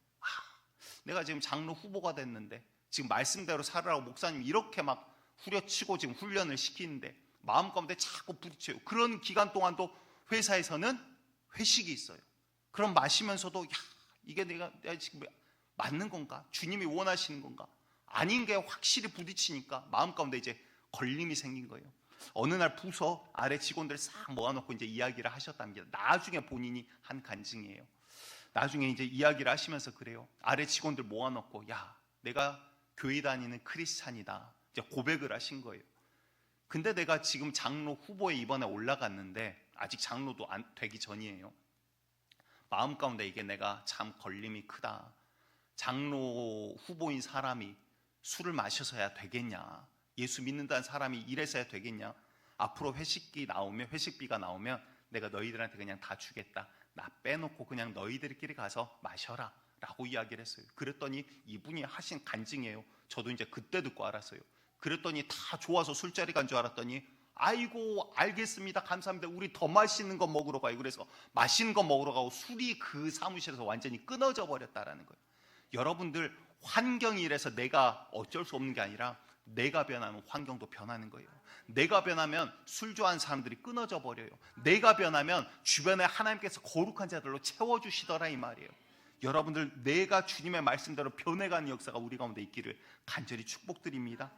내가 지금 장로 후보가 됐는데 지금 말씀대로 살으라고 목사님이 이렇게 막 후려치고 지금 훈련을 시키는데 마음 가운데 자꾸 부딪혀요. 그런 기간 동안도 회사에서는 회식이 있어요. 그럼 마시면서도, 야, 이게 내가 지금 맞는 건가? 주님이 원하시는 건가? 아닌 게 확실히 부딪히니까 마음 가운데 이제 걸림이 생긴 거예요. 어느 날 부서 아래 직원들 싹 모아놓고 이제 이야기를 하셨답니다. 나중에 본인이 한 간증이에요. 나중에 이제 이야기를 하시면서 그래요. 아래 직원들 모아놓고, 야, 내가 교회 다니는 크리스찬이다. 이제 고백을 하신 거예요. 근데 내가 지금 장로 후보에 이번에 올라갔는데 아직 장로도 안 되기 전이에요. 마음 가운데 이게 내가 참 걸림이 크다. 장로 후보인 사람이 술을 마셔서야 되겠냐? 예수 믿는다는 사람이 이래서야 되겠냐? 앞으로 회식비가 나오면 내가 너희들한테 그냥 다 주겠다. 나 빼놓고 그냥 너희들끼리 가서 마셔라 라고 이야기를 했어요. 그랬더니 이분이 하신 간증이에요. 저도 이제 그때 듣고 알았어요. 그랬더니 다 좋아서 술자리 간 줄 알았더니, 아이고 알겠습니다, 감사합니다, 우리 더 맛있는 거 먹으러 가요. 그래서 맛있는 거 먹으러 가고 술이 그 사무실에서 완전히 끊어져 버렸다라는 거예요. 여러분들, 환경이 이래서 내가 어쩔 수 없는 게 아니라 내가 변하면 환경도 변하는 거예요. 내가 변하면 술 좋아하는 사람들이 끊어져 버려요. 내가 변하면 주변에 하나님께서 거룩한 자들로 채워주시더라 이 말이에요. 여러분들, 내가 주님의 말씀대로 변해가는 역사가 우리 가운데 있기를 간절히 축복드립니다.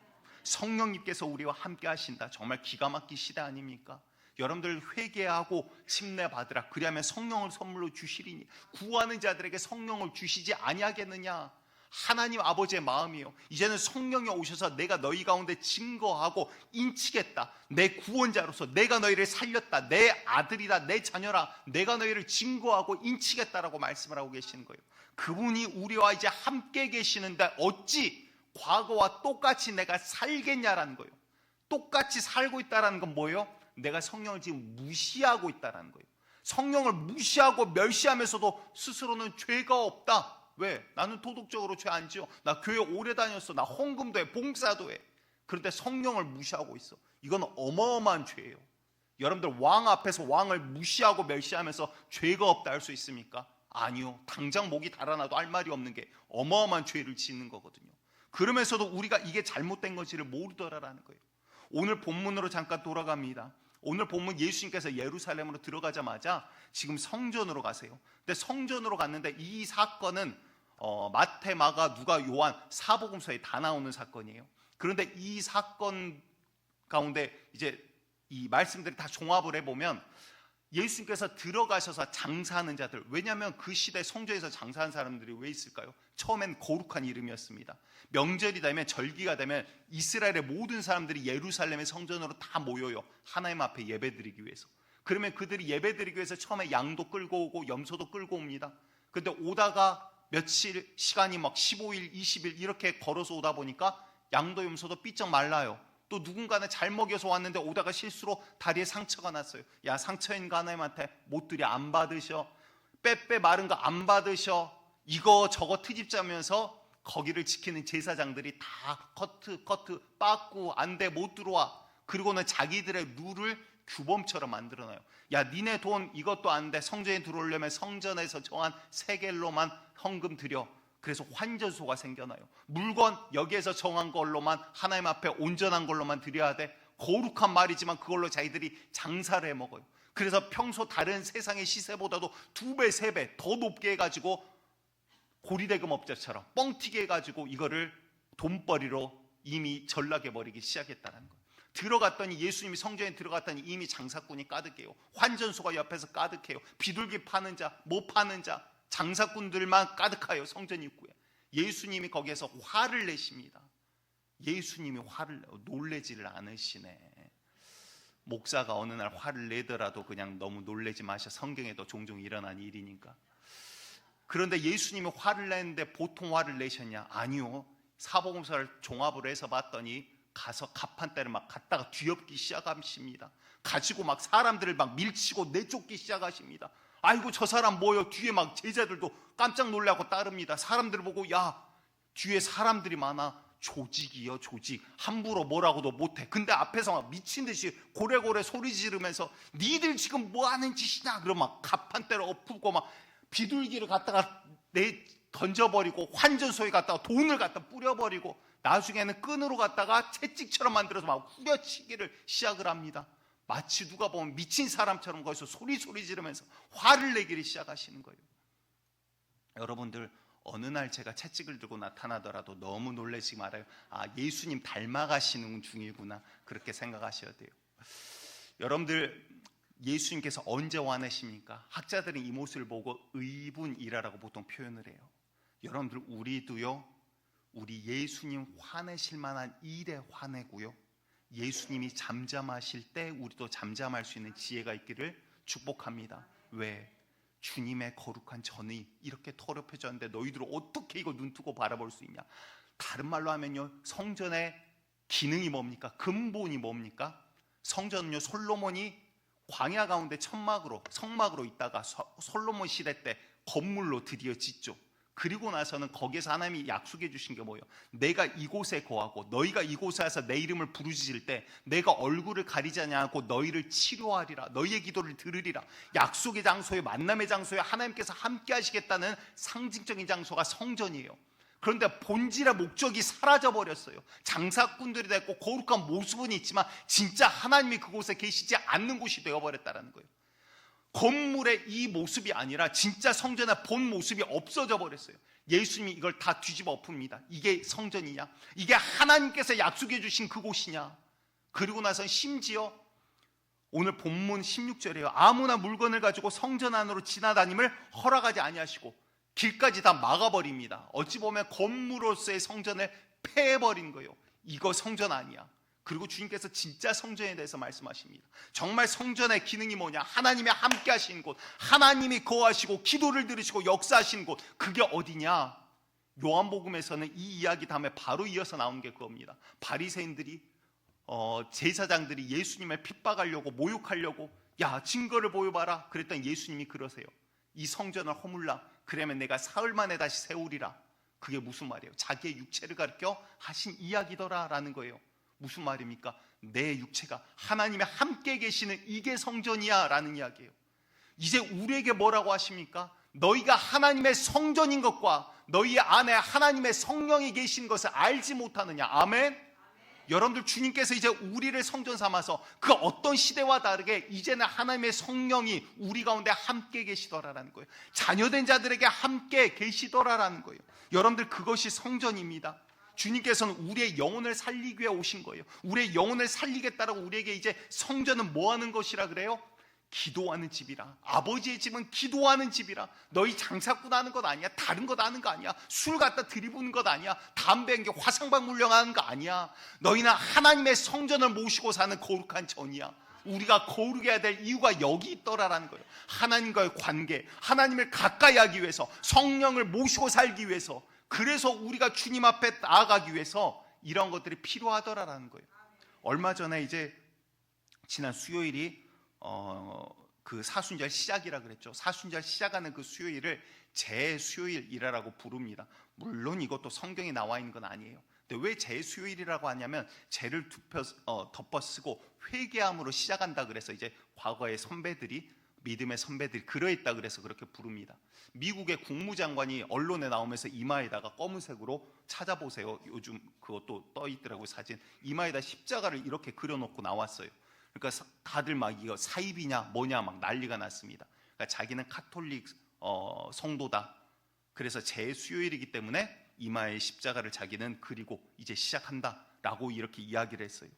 성령님께서 우리와 함께 하신다. 정말 기가 막힌 시대 아닙니까? 여러분들, 회개하고 침례 받으라. 그리하면 성령을 선물로 주시리니 구하는 자들에게 성령을 주시지 아니하겠느냐. 하나님 아버지의 마음이요, 이제는 성령이 오셔서 내가 너희 가운데 증거하고 인치겠다. 내 구원자로서 내가 너희를 살렸다. 내 아들이다, 내 자녀라. 내가 너희를 증거하고 인치겠다라고 말씀을 하고 계시는 거예요. 그분이 우리와 이제 함께 계시는데 어찌 과거와 똑같이 내가 살겠냐라는 거예요. 똑같이 살고 있다라는 건 뭐예요? 내가 성령을 지금 무시하고 있다라는 거예요. 성령을 무시하고 멸시하면서도 스스로는 죄가 없다. 왜? 나는 도덕적으로 죄 안 지어. 나 교회 오래 다녔어. 나 헌금도 해, 봉사도 해. 그런데 성령을 무시하고 있어. 이건 어마어마한 죄예요. 여러분들, 왕 앞에서 왕을 무시하고 멸시하면서 죄가 없다 할 수 있습니까? 아니요. 당장 목이 달아나도 할 말이 없는 게 어마어마한 죄를 짓는 거거든요. 그러면서도 우리가 이게 잘못된 것을 모르더라라는 거예요. 오늘 본문으로 잠깐 돌아갑니다. 오늘 본문, 예수님께서 예루살렘으로 들어가자마자 지금 성전으로 가세요. 근데 성전으로 갔는데 이 사건은 마태, 마가, 누가, 요한 사복음서에 다 나오는 사건이에요. 그런데 이 사건 가운데 이제 이 말씀들을 다 종합을 해보면 예수님께서 들어가셔서 장사하는 자들, 왜냐하면 그 시대 성전에서 장사하는 사람들이 왜 있을까요? 처음엔 거룩한 이름이었습니다. 명절이 되면, 절기가 되면 이스라엘의 모든 사람들이 예루살렘의 성전으로 다 모여요. 하나님 앞에 예배드리기 위해서. 그러면 그들이 예배드리기 위해서 처음에 양도 끌고 오고 염소도 끌고 옵니다. 근데 오다가 며칠 시간이 막 15일, 20일 이렇게 걸어서 오다 보니까 양도 염소도 삐쩍 말라요. 또 누군가는 잘 먹여서 왔는데 오다가 실수로 다리에 상처가 났어요. 야, 상처인 하나님한테 못들이 안 받으셔, 빼빼 마른 거 안 받으셔, 이거 저거 트집 짜면서 거기를 지키는 제사장들이 다 커트 빠꾸 안 돼, 못 들어와. 그리고는 자기들의 룰을 규범처럼 만들어놔요. 야, 니네 돈 이것도 안 돼, 성전에 들어오려면 성전에서 정한 세겔로만 헌금 드려. 그래서 환전소가 생겨나요. 물건 여기에서 정한 걸로만, 하나님 앞에 온전한 걸로만 드려야 돼. 거룩한 말이지만 그걸로 자기들이 장사를 해 먹어요. 그래서 평소 다른 세상의 시세보다도 2배, 3배 더 높게 해가지고 고리대금업자처럼 뻥튀기 해가지고 이거를 돈벌이로 이미 전락해버리기 시작했다는 거예요. 들어갔더니, 예수님이 성전에 들어갔더니 이미 장사꾼이 가득해요. 환전소가 옆에서 가득해요. 비둘기 파는 자, 뭐 파는 자, 장사꾼들만 가득해요. 성전 입구에. 예수님이 거기에서 화를 내십니다. 예수님이 화를 내요. 놀래지를 않으시네. 목사가 어느 날 화를 내더라도 그냥 너무 놀래지 마셔. 성경에도 종종 일어난 일이니까. 그런데 예수님이 화를 내는데 보통 화를 내셨냐? 아니요. 사복음서를 종합으로 해서 봤더니 가서 갑판대를 막 갖다가 뒤엎기 시작하십니다. 가지고 막 사람들을 막 밀치고 내쫓기 시작하십니다. 아이고, 저 사람 뭐요? 뒤에 막 제자들도 깜짝 놀라고 따릅니다. 사람들 보고, 야, 뒤에 사람들이 많아. 조직이요, 조직. 함부로 뭐라고도 못해. 근데 앞에서 막 미친 듯이 고래고래 소리 지르면서 니들 지금 뭐 하는 짓이냐? 그러면 막 갑판대를 엎고 막 비둘기를 갖다가 던져버리고 환전소에 갖다가 돈을 갖다 뿌려버리고 나중에는 끈으로 갖다가 채찍처럼 만들어서 막 후려치기를 시작을 합니다. 마치 누가 보면 미친 사람처럼 거기서 소리 지르면서 화를 내기를 시작하시는 거예요. 여러분들, 어느 날 제가 채찍을 들고 나타나더라도 너무 놀라지 말아요. 아, 예수님 닮아가시는 중이구나, 그렇게 생각하셔야 돼요. 여러분들, 예수님께서 언제 화내십니까? 학자들은 이 모습을 보고 의분이라고 보통 표현을 해요. 여러분들, 우리도요, 우리 예수님 화내실 만한 일에 화내고요, 예수님이 잠잠하실 때 우리도 잠잠할 수 있는 지혜가 있기를 축복합니다. 왜? 주님의 거룩한 전이 이렇게 더럽혀졌는데 너희들 어떻게 이거 눈뜨고 바라볼 수 있냐? 다른 말로 하면요, 성전의 기능이 뭡니까? 근본이 뭡니까? 성전은요, 솔로몬이 광야 가운데 성막으로 있다가 솔로몬 시대 때 건물로 드디어 짓죠. 그리고 나서는 거기에서 하나님이 약속해 주신 게 뭐예요? 내가 이곳에 거하고 너희가 이곳에 와서 내 이름을 부르짖을 때 내가 얼굴을 가리지 않고 너희를 치료하리라. 너희의 기도를 들으리라. 약속의 장소에, 만남의 장소에 하나님께서 함께 하시겠다는 상징적인 장소가 성전이에요. 그런데 본질의 목적이 사라져버렸어요. 장사꾼들이 됐고 거룩한 모습은 있지만 진짜 하나님이 그곳에 계시지 않는 곳이 되어버렸다는 거예요. 건물의 이 모습이 아니라 진짜 성전의 본 모습이 없어져 버렸어요. 예수님이 이걸 다 뒤집어 엎습니다. 이게 성전이냐? 이게 하나님께서 약속해 주신 그곳이냐? 그리고 나서 심지어 오늘 본문 16절이에요. 아무나 물건을 가지고 성전 안으로 지나다님을 허락하지 아니하시고 길까지 다 막아버립니다. 어찌 보면 건물로서의 성전을 폐해버린 거예요. 이거 성전 아니야. 그리고 주님께서 진짜 성전에 대해서 말씀하십니다. 정말 성전의 기능이 뭐냐? 하나님이 함께 하시는 곳, 하나님이 거하시고 기도를 들으시고 역사하시는 곳, 그게 어디냐? 요한복음에서는 이 이야기 다음에 바로 이어서 나온 게 그겁니다. 바리새인들이 제사장들이 예수님을 핍박하려고, 모욕하려고, 야, 증거를 보여봐라 그랬더니 예수님이 그러세요. 이 성전을 허물라. 그러면 내가 사흘 만에 다시 세우리라. 그게 무슨 말이에요? 자기의 육체를 가리켜 하신 이야기더라 라는 거예요. 무슨 말입니까? 내 육체가 하나님의 함께 계시는 이게 성전이야 라는 이야기예요. 이제 우리에게 뭐라고 하십니까? 너희가 하나님의 성전인 것과 너희 안에 하나님의 성령이 계신 것을 알지 못하느냐. 아멘? 여러분들, 주님께서 이제 우리를 성전 삼아서 그 어떤 시대와 다르게 이제는 하나님의 성령이 우리 가운데 함께 계시더라라는 거예요. 자녀된 자들에게 함께 계시더라라는 거예요. 여러분들, 그것이 성전입니다. 주님께서는 우리의 영혼을 살리기 위해 오신 거예요. 우리의 영혼을 살리겠다라고 우리에게 이제 성전은 뭐 하는 것이라 그래요? 기도하는 집이라. 아버지의 집은 기도하는 집이라. 너희 장사꾼 하는 것 아니야. 다른 것 하는 거 아니야. 술 갖다 들이부는 것 아니야. 담배 연기 화상방 물려가는 거 아니야. 너희는 하나님의 성전을 모시고 사는 거룩한 전이야. 우리가 거룩해야 해야 될 이유가 여기 있더라라는 거예요. 하나님과의 관계, 하나님을 가까이 하기 위해서, 성령을 모시고 살기 위해서, 그래서 우리가 주님 앞에 나아가기 위해서 이런 것들이 필요하더라라는 거예요. 얼마 전에 이제 지난 수요일이 그 사순절 시작이라 그랬죠. 사순절 시작하는 그 수요일을 제수요일이라고 부릅니다. 물론 이것도 성경에 나와 있는 건 아니에요. 근데 왜 제수요일이라고 하냐면 죄를 덮어쓰고 회개함으로 시작한다 그래서 이제 과거의 선배들이, 믿음의 선배들이 그러했다 그래서 그렇게 부릅니다. 미국의 국무장관이 언론에 나오면서 이마에다가 검은색으로, 찾아보세요. 요즘 그것도 떠 있더라고요, 사진. 이마에다 십자가를 이렇게 그려놓고 나왔어요. 그러니까 다들 막 이거 사입이냐 뭐냐 막 난리가 났습니다. 그러니까 자기는 카톨릭 성도다. 그래서 제수요일이기 때문에 이마에 십자가를 자기는 그리고 이제 시작한다라고 이렇게 이야기를 했어요.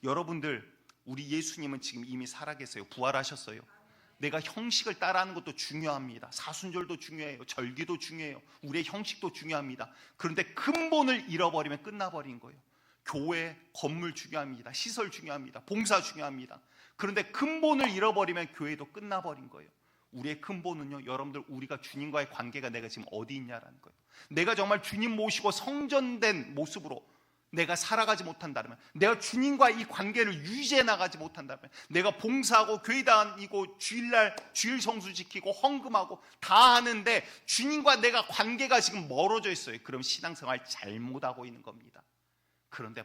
여러분들, 우리 예수님은 지금 이미 살아계세요. 부활하셨어요. 내가 형식을 따라하는 것도 중요합니다. 사순절도 중요해요. 절기도 중요해요. 우리의 형식도 중요합니다. 그런데 근본을 잃어버리면 끝나버린 거예요. 교회, 건물 중요합니다. 시설 중요합니다. 봉사 중요합니다. 그런데 근본을 잃어버리면 교회도 끝나버린 거예요. 우리의 근본은요, 여러분들, 우리가 주님과의 관계가 내가 지금 어디 있냐라는 거예요. 내가 정말 주님 모시고 성전된 모습으로 내가 살아가지 못한다면, 내가 주님과 이 관계를 유지해 나가지 못한다면, 내가 봉사하고 교회 다니고 주일날 주일 성수 지키고 헌금하고 다 하는데 주님과 내가 관계가 지금 멀어져 있어요. 그럼 신앙생활 잘못하고 있는 겁니다. 그런데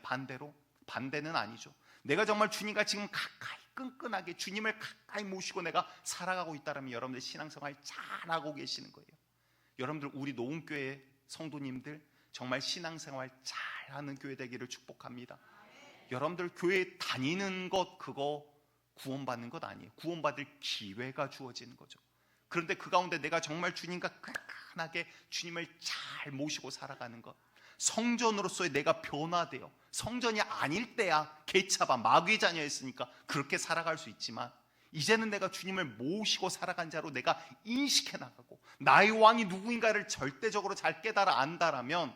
반대는 아니죠. 내가 정말 주님과 지금 가까이 끈끈하게 주님을 가까이 모시고 내가 살아가고 있다면 여러분들 신앙생활 잘하고 계시는 거예요. 여러분들, 우리 노은교회 성도님들 정말 신앙생활 잘하는 교회 되기를 축복합니다. 여러분들, 교회 다니는 것 그거 구원받는 것 아니에요. 구원받을 기회가 주어지는 거죠. 그런데 그 가운데 내가 정말 주님과 끈끈하게 주님을 잘 모시고 살아가는 것, 성전으로서의 내가 변화돼요. 성전이 아닐 때야 개차반 마귀의 자녀였으니까 그렇게 살아갈 수 있지만, 이제는 내가 주님을 모시고 살아간 자로 내가 인식해 나가고 나의 왕이 누구인가를 절대적으로 잘 깨달아 안다라면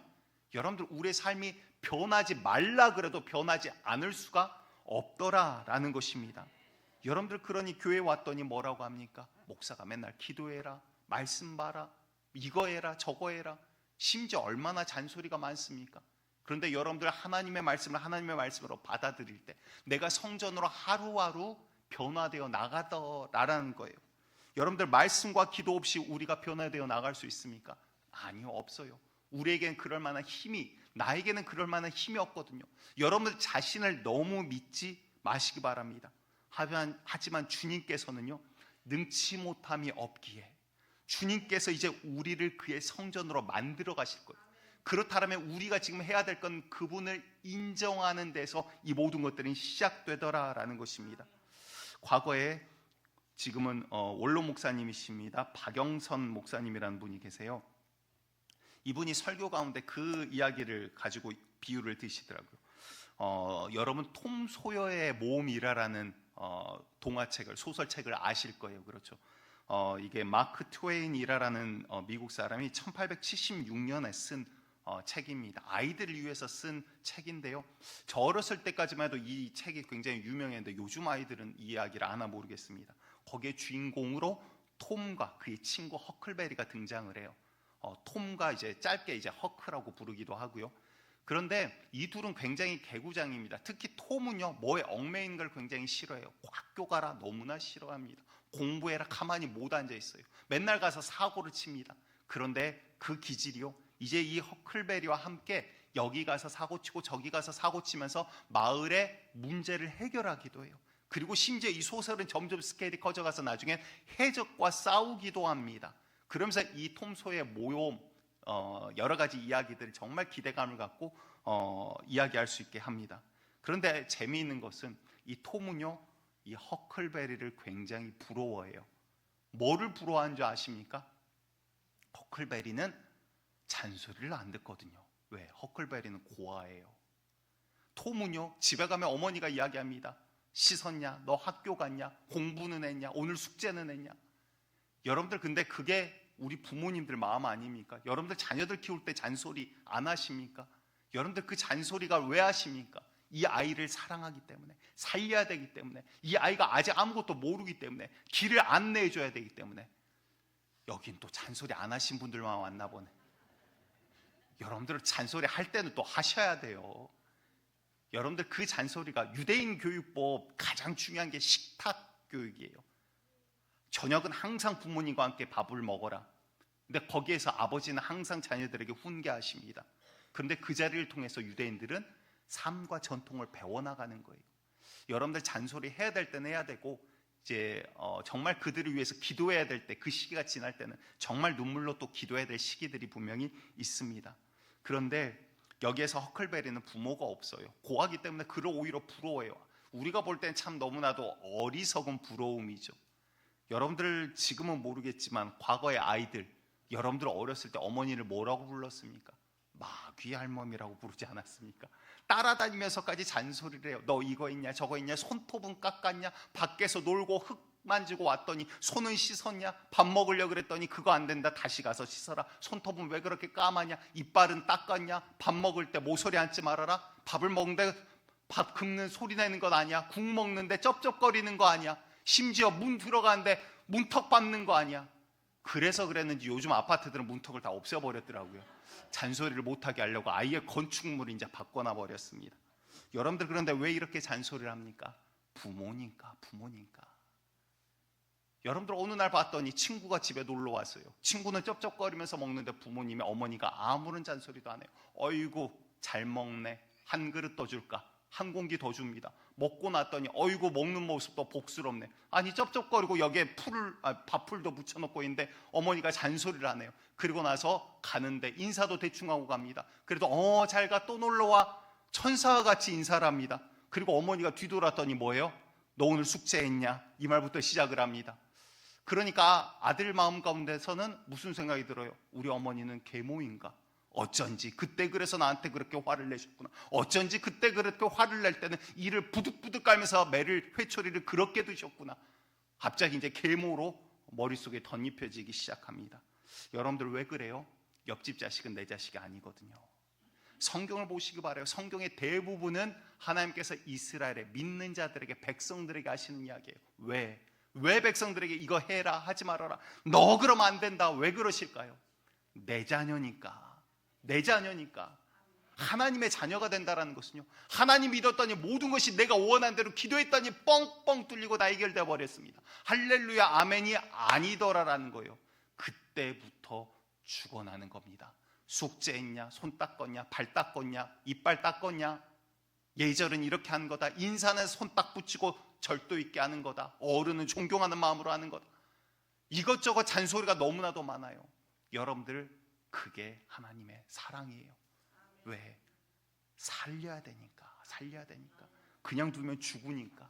여러분들, 우리의 삶이 변하지 말라 그래도 변하지 않을 수가 없더라라는 것입니다. 여러분들, 그러니 교회 왔더니 뭐라고 합니까? 목사가 맨날 기도해라, 말씀 봐라, 이거 해라, 저거 해라. 심지어 얼마나 잔소리가 많습니까? 그런데 여러분들, 하나님의 말씀을 하나님의 말씀으로 받아들일 때 내가 성전으로 하루하루 변화되어 나가더라라는 거예요. 여러분들, 말씀과 기도 없이 우리가 변화되어 나갈 수 있습니까? 아니요, 없어요. 우리에겐 그럴 만한 힘이, 나에게는 그럴 만한 힘이 없거든요. 여러분들 자신을 너무 믿지 마시기 바랍니다. 하지만 주님께서는요, 능치 못함이 없기에 주님께서 이제 우리를 그의 성전으로 만들어 가실 거예요. 그렇다면 우리가 지금 해야 될 건 그분을 인정하는 데서 이 모든 것들이 시작되더라라는 것입니다. 과거에, 지금은 원로 목사님이십니다. 박영선 목사님이라는 분이 계세요. 이분이 설교 가운데 그 이야기를 가지고 비유를 드시더라고요. 여러분, 톰 소여의 모험이라라는 동화책을, 소설책을 아실 거예요. 그렇죠? 이게 마크 트웨인이라라는 미국 사람이 1876년에 쓴 책입니다. 아이들을 위해서 쓴 책인데요. 저 어렸을 때까지만 해도 이 책이 굉장히 유명했는데 요즘 아이들은 이 이야기를 아나 모르겠습니다. 거기에 주인공으로 톰과 그의 친구 허클베리가 등장을 해요. 톰과 이제 짧게 이제 허크라고 부르기도 하고요. 그런데 이 둘은 굉장히 개구장입니다. 특히 톰은요, 뭐에 얽매이는 걸 굉장히 싫어해요. 학교 가라 너무나 싫어합니다. 공부해라 가만히 못 앉아 있어요. 맨날 가서 사고를 칩니다. 그런데 그 기질이요, 이제 이 허클베리와 함께 여기 가서 사고치고 저기 가서 사고치면서 마을의 문제를 해결하기도 해요. 그리고 심지어 이 소설은 점점 스케일이 커져가서 나중엔 해적과 싸우기도 합니다. 그러면서 이 톰 소의 모험, 여러 가지 이야기들을 정말 기대감을 갖고 이야기할 수 있게 합니다. 그런데 재미있는 것은 이 톰은요, 이 허클베리를 굉장히 부러워해요. 뭐를 부러워하는 줄 아십니까? 허클베리는 잔소리를 안 듣거든요. 왜? 허클베리는 고아예요. 톰은요, 집에 가면 어머니가 이야기합니다. 씻었냐? 너 학교 갔냐? 공부는 했냐? 오늘 숙제는 했냐? 여러분들 근데 그게 우리 부모님들 마음 아닙니까? 여러분들 자녀들 키울 때 잔소리 안 하십니까? 여러분들 그 잔소리가 왜 하십니까? 이 아이를 사랑하기 때문에, 살려야 되기 때문에, 이 아이가 아직 아무것도 모르기 때문에, 길을 안내해줘야 되기 때문에. 여긴 또 잔소리 안 하신 분들만 왔나 보네. 여러분들 잔소리 할 때는 또 하셔야 돼요. 여러분들 그 잔소리가, 유대인 교육법 가장 중요한 게 식탁 교육이에요. 저녁은 항상 부모님과 함께 밥을 먹어라. 근데 거기에서 아버지는 항상 자녀들에게 훈계하십니다. 그런데 그 자리를 통해서 유대인들은 삶과 전통을 배워나가는 거예요. 여러분들 잔소리 해야 될 때는 해야 되고, 이제 정말 그들을 위해서 기도해야 될 때, 그 시기가 지날 때는 정말 눈물로 또 기도해야 될 시기들이 분명히 있습니다. 그런데 여기에서 허클베리는 부모가 없어요. 고하기 때문에 그를 오히려 부러워해요. 우리가 볼 때는 참 너무나도 어리석은 부러움이죠. 여러분들 지금은 모르겠지만 과거의 아이들, 여러분들 어렸을 때 어머니를 뭐라고 불렀습니까? 마귀 할멈이라고 부르지 않았습니까? 따라다니면서까지 잔소리를 해요. 너 이거 있냐 저거 있냐, 손톱은 깎았냐, 밖에서 놀고 흙 만지고 왔더니 손은 씻었냐, 밥 먹으려고 그랬더니 그거 안 된다, 다시 가서 씻어라, 손톱은 왜 그렇게 까마냐, 이빨은 닦았냐, 밥 먹을 때 모서리 앉지 말아라, 밥을 먹는데 밥 긁는 소리 내는 건 아니야, 국 먹는데 쩝쩝거리는 거 아니야, 심지어 문 들어가는데 문턱 밟는 거 아니야. 그래서 그랬는지 요즘 아파트들은 문턱을 다 없애버렸더라고요. 잔소리를 못하게 하려고 아예 건축물을 이제 바꿔놔 버렸습니다. 여러분들 그런데 왜 이렇게 잔소리를 합니까? 부모니까. 여러분들 어느 날 봤더니 친구가 집에 놀러 왔어요. 친구는 쩝쩝거리면서 먹는데 부모님의 어머니가 아무런 잔소리도 안 해요. 어이구 잘 먹네, 한 그릇 더 줄까, 한 공기 더 줍니다. 먹고 났더니 어이구 먹는 모습도 복스럽네. 아니 쩝쩝거리고 여기에 밥풀도 묻혀놓고 있는데 어머니가 잔소리를 하네요. 그리고 나서 가는데 인사도 대충 하고 갑니다. 그래도 잘 가, 또 놀러와, 천사와 같이 인사를 합니다. 그리고 어머니가 뒤돌았더니 뭐예요? 너 오늘 숙제했냐? 이 말부터 시작을 합니다. 그러니까 아들 마음 가운데서는 무슨 생각이 들어요? 우리 어머니는 계모인가? 어쩐지 그때 그래서 나한테 그렇게 화를 내셨구나. 어쩐지 그때 그렇게 화를 낼 때는 이를 부득부득 깔면서 매를, 회초리를 그렇게 드셨구나. 갑자기 이제 계모로 머릿속에 덧입혀지기 시작합니다. 여러분들 왜 그래요? 옆집 자식은 내 자식이 아니거든요. 성경을 보시기 바라요. 성경의 대부분은 하나님께서 이스라엘의 믿는 자들에게, 백성들에게 하시는 이야기예요. 왜 백성들에게 이거 해라 하지 말아라, 너 그러면 안 된다, 왜 그러실까요? 내 자녀니까. 하나님의 자녀가 된다는 것은요, 하나님 믿었더니 모든 것이 내가 원한 대로 기도했더니 뻥뻥 뚫리고 다 해결되어 버렸습니다. 할렐루야 아멘이 아니더라라는 거예요. 그때부터 죽어나는 겁니다. 숙제했냐, 손 닦았냐, 발 닦았냐, 이빨 닦았냐, 예절은 이렇게 하는 거다, 인사는 손 딱 붙이고 절도 있게 하는 거다, 어른은 존경하는 마음으로 하는 거다. 이것저것 잔소리가 너무나도 많아요. 여러분들 그게 하나님의 사랑이에요. 왜? 살려야 되니까. 그냥 두면 죽으니까.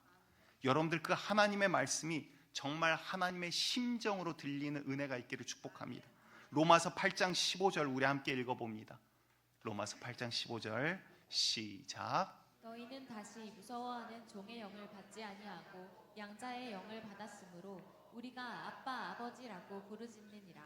여러분들 그 하나님의 말씀이 정말 하나님의 심정으로 들리는 은혜가 있기를 축복합니다. 로마서 8장 15절 우리 함께 읽어봅니다. 로마서 8장 15절 시작. 너희는 다시 무서워하는 종의 영을 받지 아니하고 양자의 영을 받았으므로 우리가 아빠 아버지라고 부르짖느니라.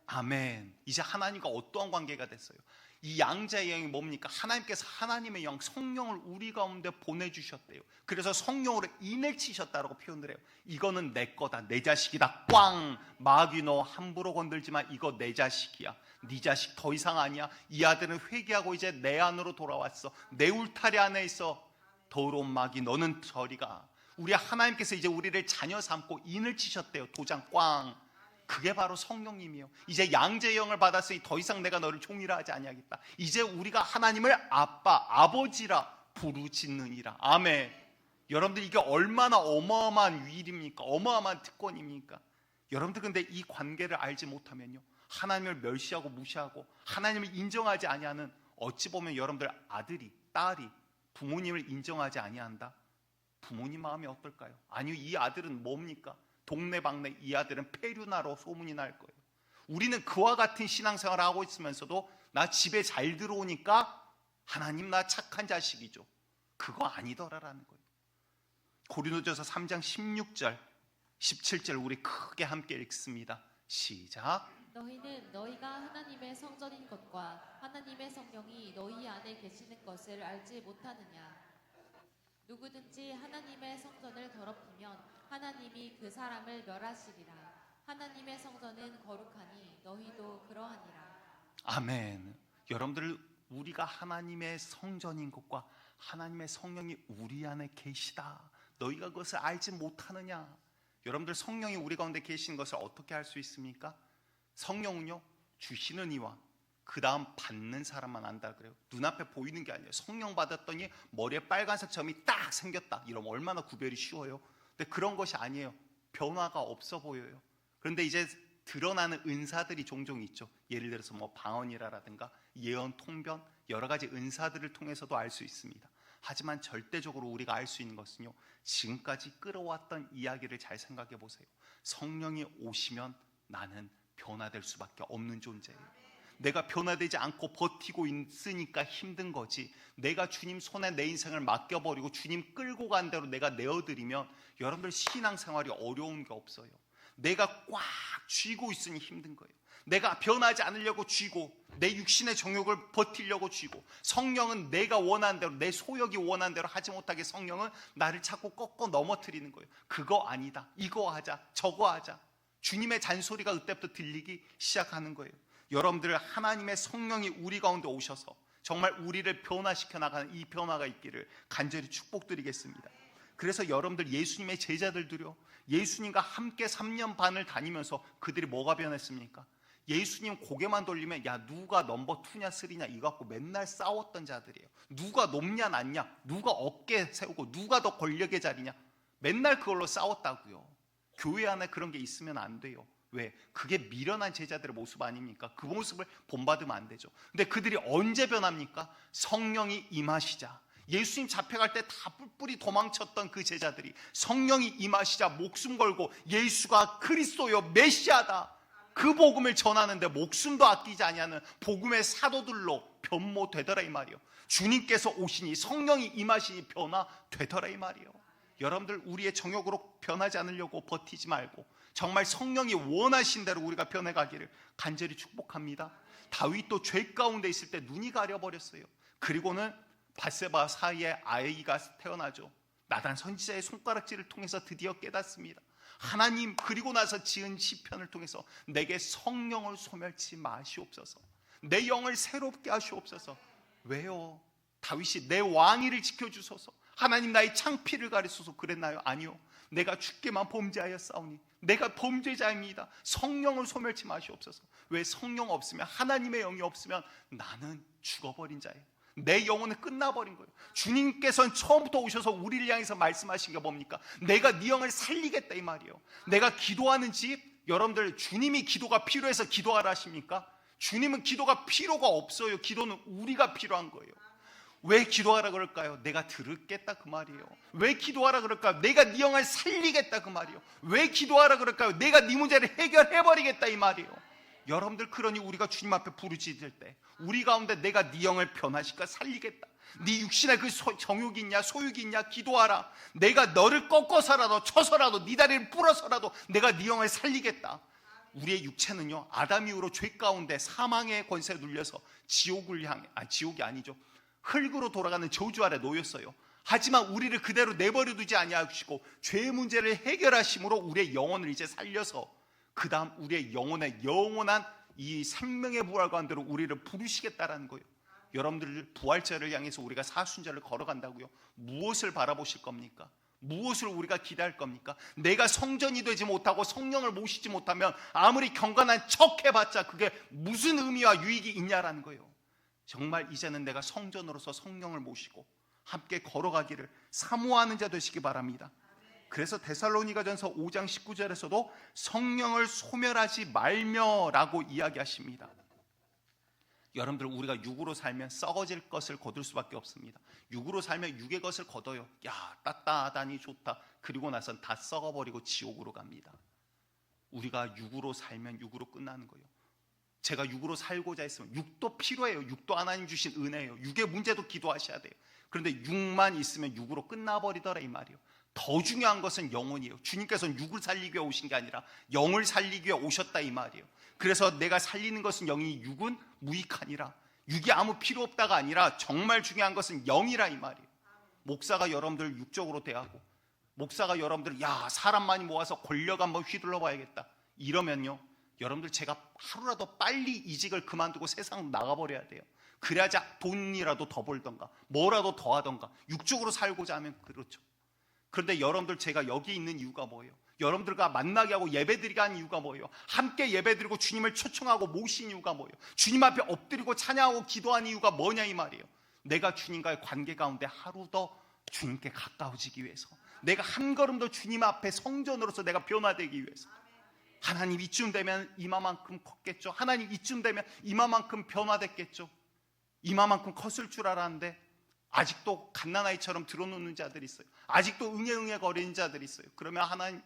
아멘. 이제 하나님과 어떠한 관계가 됐어요? 이 양자의 영이 뭡니까? 하나님께서 하나님의 영, 성령을 우리 가운데 보내주셨대요. 그래서 성령으로 인을 치셨다라고 표현을 해요. 이거는 내 거다, 내 자식이다. 꽝! 마귀 너 함부로 건들지 마. 이거 내 자식이야. 네 자식 더 이상 아니야. 이 아들은 회개하고 이제 내 안으로 돌아왔어. 내 울타리 안에 있어. 더러운 마귀 너는 저리 가. 우리 하나님께서 이제 우리를 자녀 삼고 인을 치셨대요. 도장 꽝! 그게 바로 성령님이에요. 이제 양자의 영을 받았으니 더 이상 내가 너를 종이라 하지 아니하겠다. 이제 우리가 하나님을 아빠, 아버지라 부르짖느니라. 아멘. 여러분들 이게 얼마나 어마어마한 위일입니까? 어마어마한 특권입니까? 여러분들 근데 이 관계를 알지 못하면요, 하나님을 멸시하고 무시하고 하나님을 인정하지 아니하는, 어찌 보면 여러분들 아들이, 딸이 부모님을 인정하지 아니한다? 부모님 마음이 어떨까요? 아니요, 이 아들은 뭡니까? 동네방네 이 아들은 폐륜하러 소문이 날 거예요. 우리는 그와 같은 신앙생활을 하고 있으면서도 나 집에 잘 들어오니까 하나님 나 착한 자식이죠. 그거 아니더라라는 거예요. 고린도전서 3장 16절 17절 우리 크게 함께 읽습니다. 시작. 너희는 너희가 하나님의 성전인 것과 하나님의 성령이 너희 안에 계시는 것을 알지 못하느냐? 누구든지 하나님의 성전을 더럽히면 하나님이 그 사람을 멸하시리라. 하나님의 성전은 거룩하니 너희도 그러하니라. 아멘. 여러분들, 우리가 하나님의 성전인 것과 하나님의 성령이 우리 안에 계시다. 너희가 그것을 알지 못하느냐? 여러분들, 성령이 우리 가운데 계신 것을 어떻게 알 수 있습니까? 성령은요, 주시는 이와 그 다음 받는 사람만 안다 그래요. 눈앞에 보이는 게 아니에요. 성령 받았더니 머리에 빨간색 점이 딱 생겼다, 이러면 얼마나 구별이 쉬워요. 근데 그런 것이 아니에요. 변화가 없어 보여요. 그런데 이제 드러나는 은사들이 종종 있죠. 예를 들어서 뭐 방언이라든가 예언, 통변, 여러 가지 은사들을 통해서도 알 수 있습니다. 하지만 절대적으로 우리가 알 수 있는 것은요, 지금까지 끌어왔던 이야기를 잘 생각해 보세요. 성령이 오시면 나는 변화될 수밖에 없는 존재예요. 내가 변화되지 않고 버티고 있으니까 힘든 거지, 내가 주님 손에 내 인생을 맡겨버리고 주님 끌고 간 대로 내가 내어드리면 여러분들 신앙생활이 어려운 게 없어요. 내가 꽉 쥐고 있으니 힘든 거예요. 내가 변하지 않으려고 쥐고 내 육신의 정욕을 버티려고 쥐고, 성령은 내가 원하는 대로, 내 소욕이 원하는 대로 하지 못하게 성령은 나를 자꾸 꺾어 넘어뜨리는 거예요. 그거 아니다, 이거 하자, 저거 하자. 주님의 잔소리가 그때부터 들리기 시작하는 거예요. 여러분들, 하나님의 성령이 우리 가운데 오셔서 정말 우리를 변화시켜 나가는 이 변화가 있기를 간절히 축복드리겠습니다. 그래서 여러분들, 예수님의 제자들도요, 예수님과 함께 3년 반을 다니면서 그들이 뭐가 변했습니까? 예수님 고개만 돌리면 야, 누가 넘버 2냐 3냐 이거 갖고 맨날 싸웠던 자들이에요. 누가 높냐 낮냐, 누가 어깨 세우고 누가 더 권력의 자리냐, 맨날 그걸로 싸웠다고요. 교회 안에 그런 게 있으면 안 돼요. 왜? 그게 미련한 제자들의 모습 아닙니까? 그 모습을 본받으면 안 되죠. 근데 그들이 언제 변합니까? 성령이 임하시자. 예수님 잡혀갈 때 다 뿔뿔이 도망쳤던 그 제자들이 성령이 임하시자 목숨 걸고 예수가 그리스도요 메시아다, 그 복음을 전하는데 목숨도 아끼지 아니하는 복음의 사도들로 변모되더라 이 말이요. 주님께서 오시니, 성령이 임하시니 변화되더라 이 말이요. 여러분들, 우리의 정욕으로 변하지 않으려고 버티지 말고 정말 성령이 원하신 대로 우리가 변해가기를 간절히 축복합니다. 다윗도 죄 가운데 있을 때 눈이 가려버렸어요. 그리고는 밧세바 사이에 아이가 태어나죠. 나단 선지자의 손가락질을 통해서 드디어 깨닫습니다. 하나님, 그리고 나서 지은 시편을 통해서 내게 성령을 소멸치 마시옵소서, 내 영을 새롭게 하시옵소서. 왜요? 다윗이 내 왕위를 지켜주소서, 하나님 나의 창피를 가리소서 그랬나요? 아니요. 내가 주께만 범죄하였사오니 내가 범죄자입니다. 성령을 소멸치 마시옵소서. 왜? 성령 없으면, 하나님의 영이 없으면 나는 죽어버린 자예요. 내 영혼은 끝나버린 거예요. 주님께서는 처음부터 오셔서 우리를 향해서 말씀하신 게 뭡니까? 내가 네 영을 살리겠다 이 말이에요. 내가 기도하는 집, 여러분들, 주님이 기도가 필요해서 기도하라 하십니까? 주님은 기도가 필요가 없어요. 기도는 우리가 필요한 거예요. 왜 기도하라 그럴까요? 내가 들었겠다 그 말이에요. 왜 기도하라 그럴까요? 내가 네 영을 살리겠다 그 말이에요. 왜 기도하라 그럴까요? 내가 네 문제를 해결해버리겠다 이 말이에요. 여러분들, 그러니 우리가 주님 앞에 부르짖을 때 우리 가운데 내가 네 영을 변화시켜 살리겠다, 네 육신에 그 정욕이 있냐 소욕이 있냐 기도하라, 내가 너를 꺾어서라도 쳐서라도 네 다리를 부러서라도 내가 네 영을 살리겠다. 우리의 육체는요, 아담 이후로 죄 가운데 사망의 권세에 눌려서 지옥을 향해, 지옥이 아니죠, 흙으로 돌아가는 저주 아래 놓였어요. 하지만 우리를 그대로 내버려 두지 아니하시고 죄의 문제를 해결하심으로 우리의 영혼을 이제 살려서 그 다음 우리의 영원한 이 생명의 부활 가운데로 우리를 부르시겠다라는 거예요. 여러분들, 부활절을 향해서 우리가 사순절을 걸어간다고요. 무엇을 바라보실 겁니까? 무엇을 우리가 기대할 겁니까? 내가 성전이 되지 못하고 성령을 모시지 못하면 아무리 경건한 척 해봤자 그게 무슨 의미와 유익이 있냐라는 거예요. 정말 이제는 내가 성전으로서 성령을 모시고 함께 걸어가기를 사모하는 자 되시기 바랍니다. 그래서 데살로니가전서 5장 19절에서도 성령을 소멸하지 말며라고 이야기하십니다. 여러분들, 우리가 육으로 살면 썩어질 것을 거둘 수밖에 없습니다. 육으로 살면 육의 것을 거둬요. 야, 따뜻하다니 좋다. 그리고 나선 다 썩어버리고 지옥으로 갑니다. 우리가 육으로 살면 육으로 끝나는 거예요. 제가 육으로 살고자 했으면, 육도 필요해요. 육도 하나님 주신 은혜예요. 육의 문제도 기도하셔야 돼요. 그런데 육만 있으면 육으로 끝나버리더라 이 말이에요. 더 중요한 것은 영혼이에요. 주님께서는 육을 살리기 위해 오신 게 아니라 영을 살리기 위해 오셨다 이 말이에요. 그래서 내가 살리는 것은 영이, 육은 무익하니라. 육이 아무 필요 없다가 아니라 정말 중요한 것은 영이라 이 말이에요. 목사가 여러분들 육적으로 대하고, 목사가 여러분들 사람 많이 모아서 권력 한번 휘둘러 봐야겠다 이러면요, 여러분들 제가 하루라도 빨리 이직을 그만두고 세상 나가버려야 돼요. 그래야지 돈이라도 더 벌던가 뭐라도 더 하던가 육적으로 살고자 하면 그렇죠. 그런데 여러분들 제가 여기 있는 이유가 뭐예요? 여러분들과 만나게 하고 예배드리게 한 이유가 뭐예요? 함께 예배드리고 주님을 초청하고 모신 이유가 뭐예요? 주님 앞에 엎드리고 찬양하고 기도한 이유가 뭐냐 이 말이에요. 내가 주님과의 관계 가운데 하루 더 주님께 가까워지기 위해서, 내가 한 걸음 더 주님 앞에 성전으로서 내가 변화되기 위해서. 하나님 이쯤 되면 이마만큼 컸겠죠. 하나님 이쯤 되면 이마만큼 변화됐겠죠. 이마만큼 컸을 줄 알았는데 아직도 갓난아이처럼 들어놓는 자들이 있어요. 아직도 응애응애 거리는 자들이 있어요. 그러면 하나님,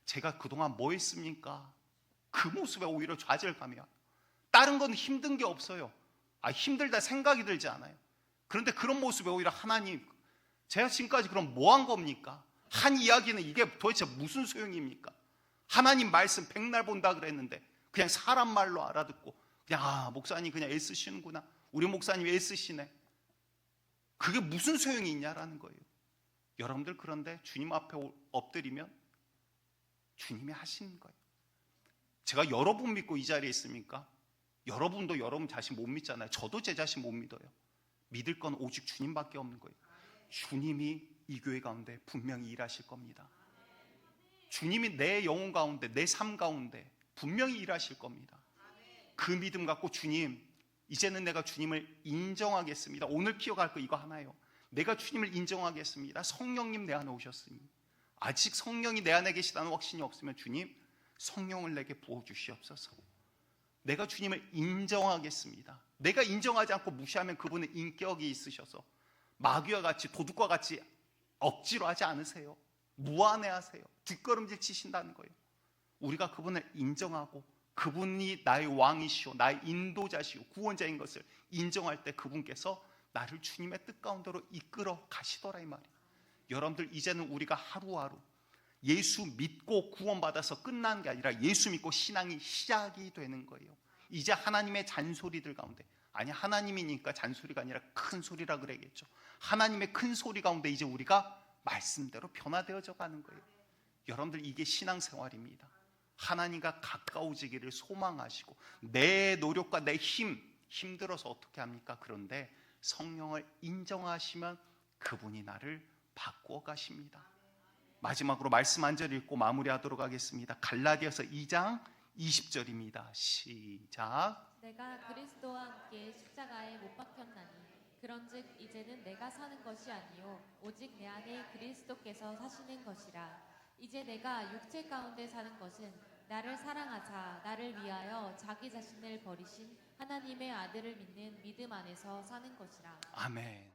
제가 그동안 뭐 했습니까? 그 모습에 오히려 좌절감이야. 다른 건 힘든 게 없어요. 힘들다 생각이 들지 않아요. 그런데 그런 모습에 오히려 하나님, 제가 지금까지 그럼 뭐 한 겁니까? 한 이야기는 이게 도대체 무슨 소용입니까? 하나님 말씀 백날 본다 그랬는데 그냥 사람 말로 알아듣고 그냥 목사님 그냥 애쓰시는구나, 우리 목사님 애쓰시네, 그게 무슨 소용이 있냐라는 거예요. 여러분들 그런데 주님 앞에 엎드리면 주님이 하시는 거예요. 제가 여러분 믿고 이 자리에 있습니까? 여러분도 여러분 자신 못 믿잖아요. 저도 제 자신 못 믿어요. 믿을 건 오직 주님밖에 없는 거예요. 주님이 이 교회 가운데 분명히 일하실 겁니다. 주님이 내 영혼 가운데, 내 삶 가운데 분명히 일하실 겁니다. 그 믿음 갖고, 주님 이제는 내가 주님을 인정하겠습니다. 오늘 기억할 거 이거 하나예요. 내가 주님을 인정하겠습니다. 성령님 내 안에 오셨으니, 아직 성령이 내 안에 계시다는 확신이 없으면 주님 성령을 내게 부어주시옵소서. 내가 주님을 인정하겠습니다. 내가 인정하지 않고 무시하면 그분은 인격이 있으셔서 마귀와 같이, 도둑과 같이 억지로 하지 않으세요. 무안해하세요. 뒷걸음질 치신다는 거예요. 우리가 그분을 인정하고 그분이 나의 왕이시오, 나의 인도자시오, 구원자인 것을 인정할 때 그분께서 나를 주님의 뜻 가운데로 이끌어 가시더라 이 말이에요. 여러분들 이제는 우리가 하루하루 예수 믿고 구원받아서 끝난 게 아니라 예수 믿고 신앙이 시작이 되는 거예요. 이제 하나님의 잔소리들 가운데, 아니 하나님이니까 잔소리가 아니라 큰 소리라 그래야겠죠. 하나님의 큰 소리 가운데 이제 우리가 말씀대로 변화되어져 가는 거예요. 여러분들 이게 신앙생활입니다. 하나님과 가까워지기를 소망하시고, 내 노력과 내 힘들어서 어떻게 합니까? 그런데 성령을 인정하시면 그분이 나를 바꾸어 가십니다. 마지막으로 말씀 한 절 읽고 마무리하도록 하겠습니다. 갈라디아서 2장 20절입니다. 시작. 내가 그리스도와 함께 십자가에 못 박혔나니 그런즉 이제는 내가 사는 것이 아니요 오직 내 안에 그리스도께서 사시는 것이라. 이제 내가 육체 가운데 사는 것은 나를 사랑하사 나를 위하여 자기 자신을 버리신 하나님의 아들을 믿는 믿음 안에서 사는 것이라. 아멘.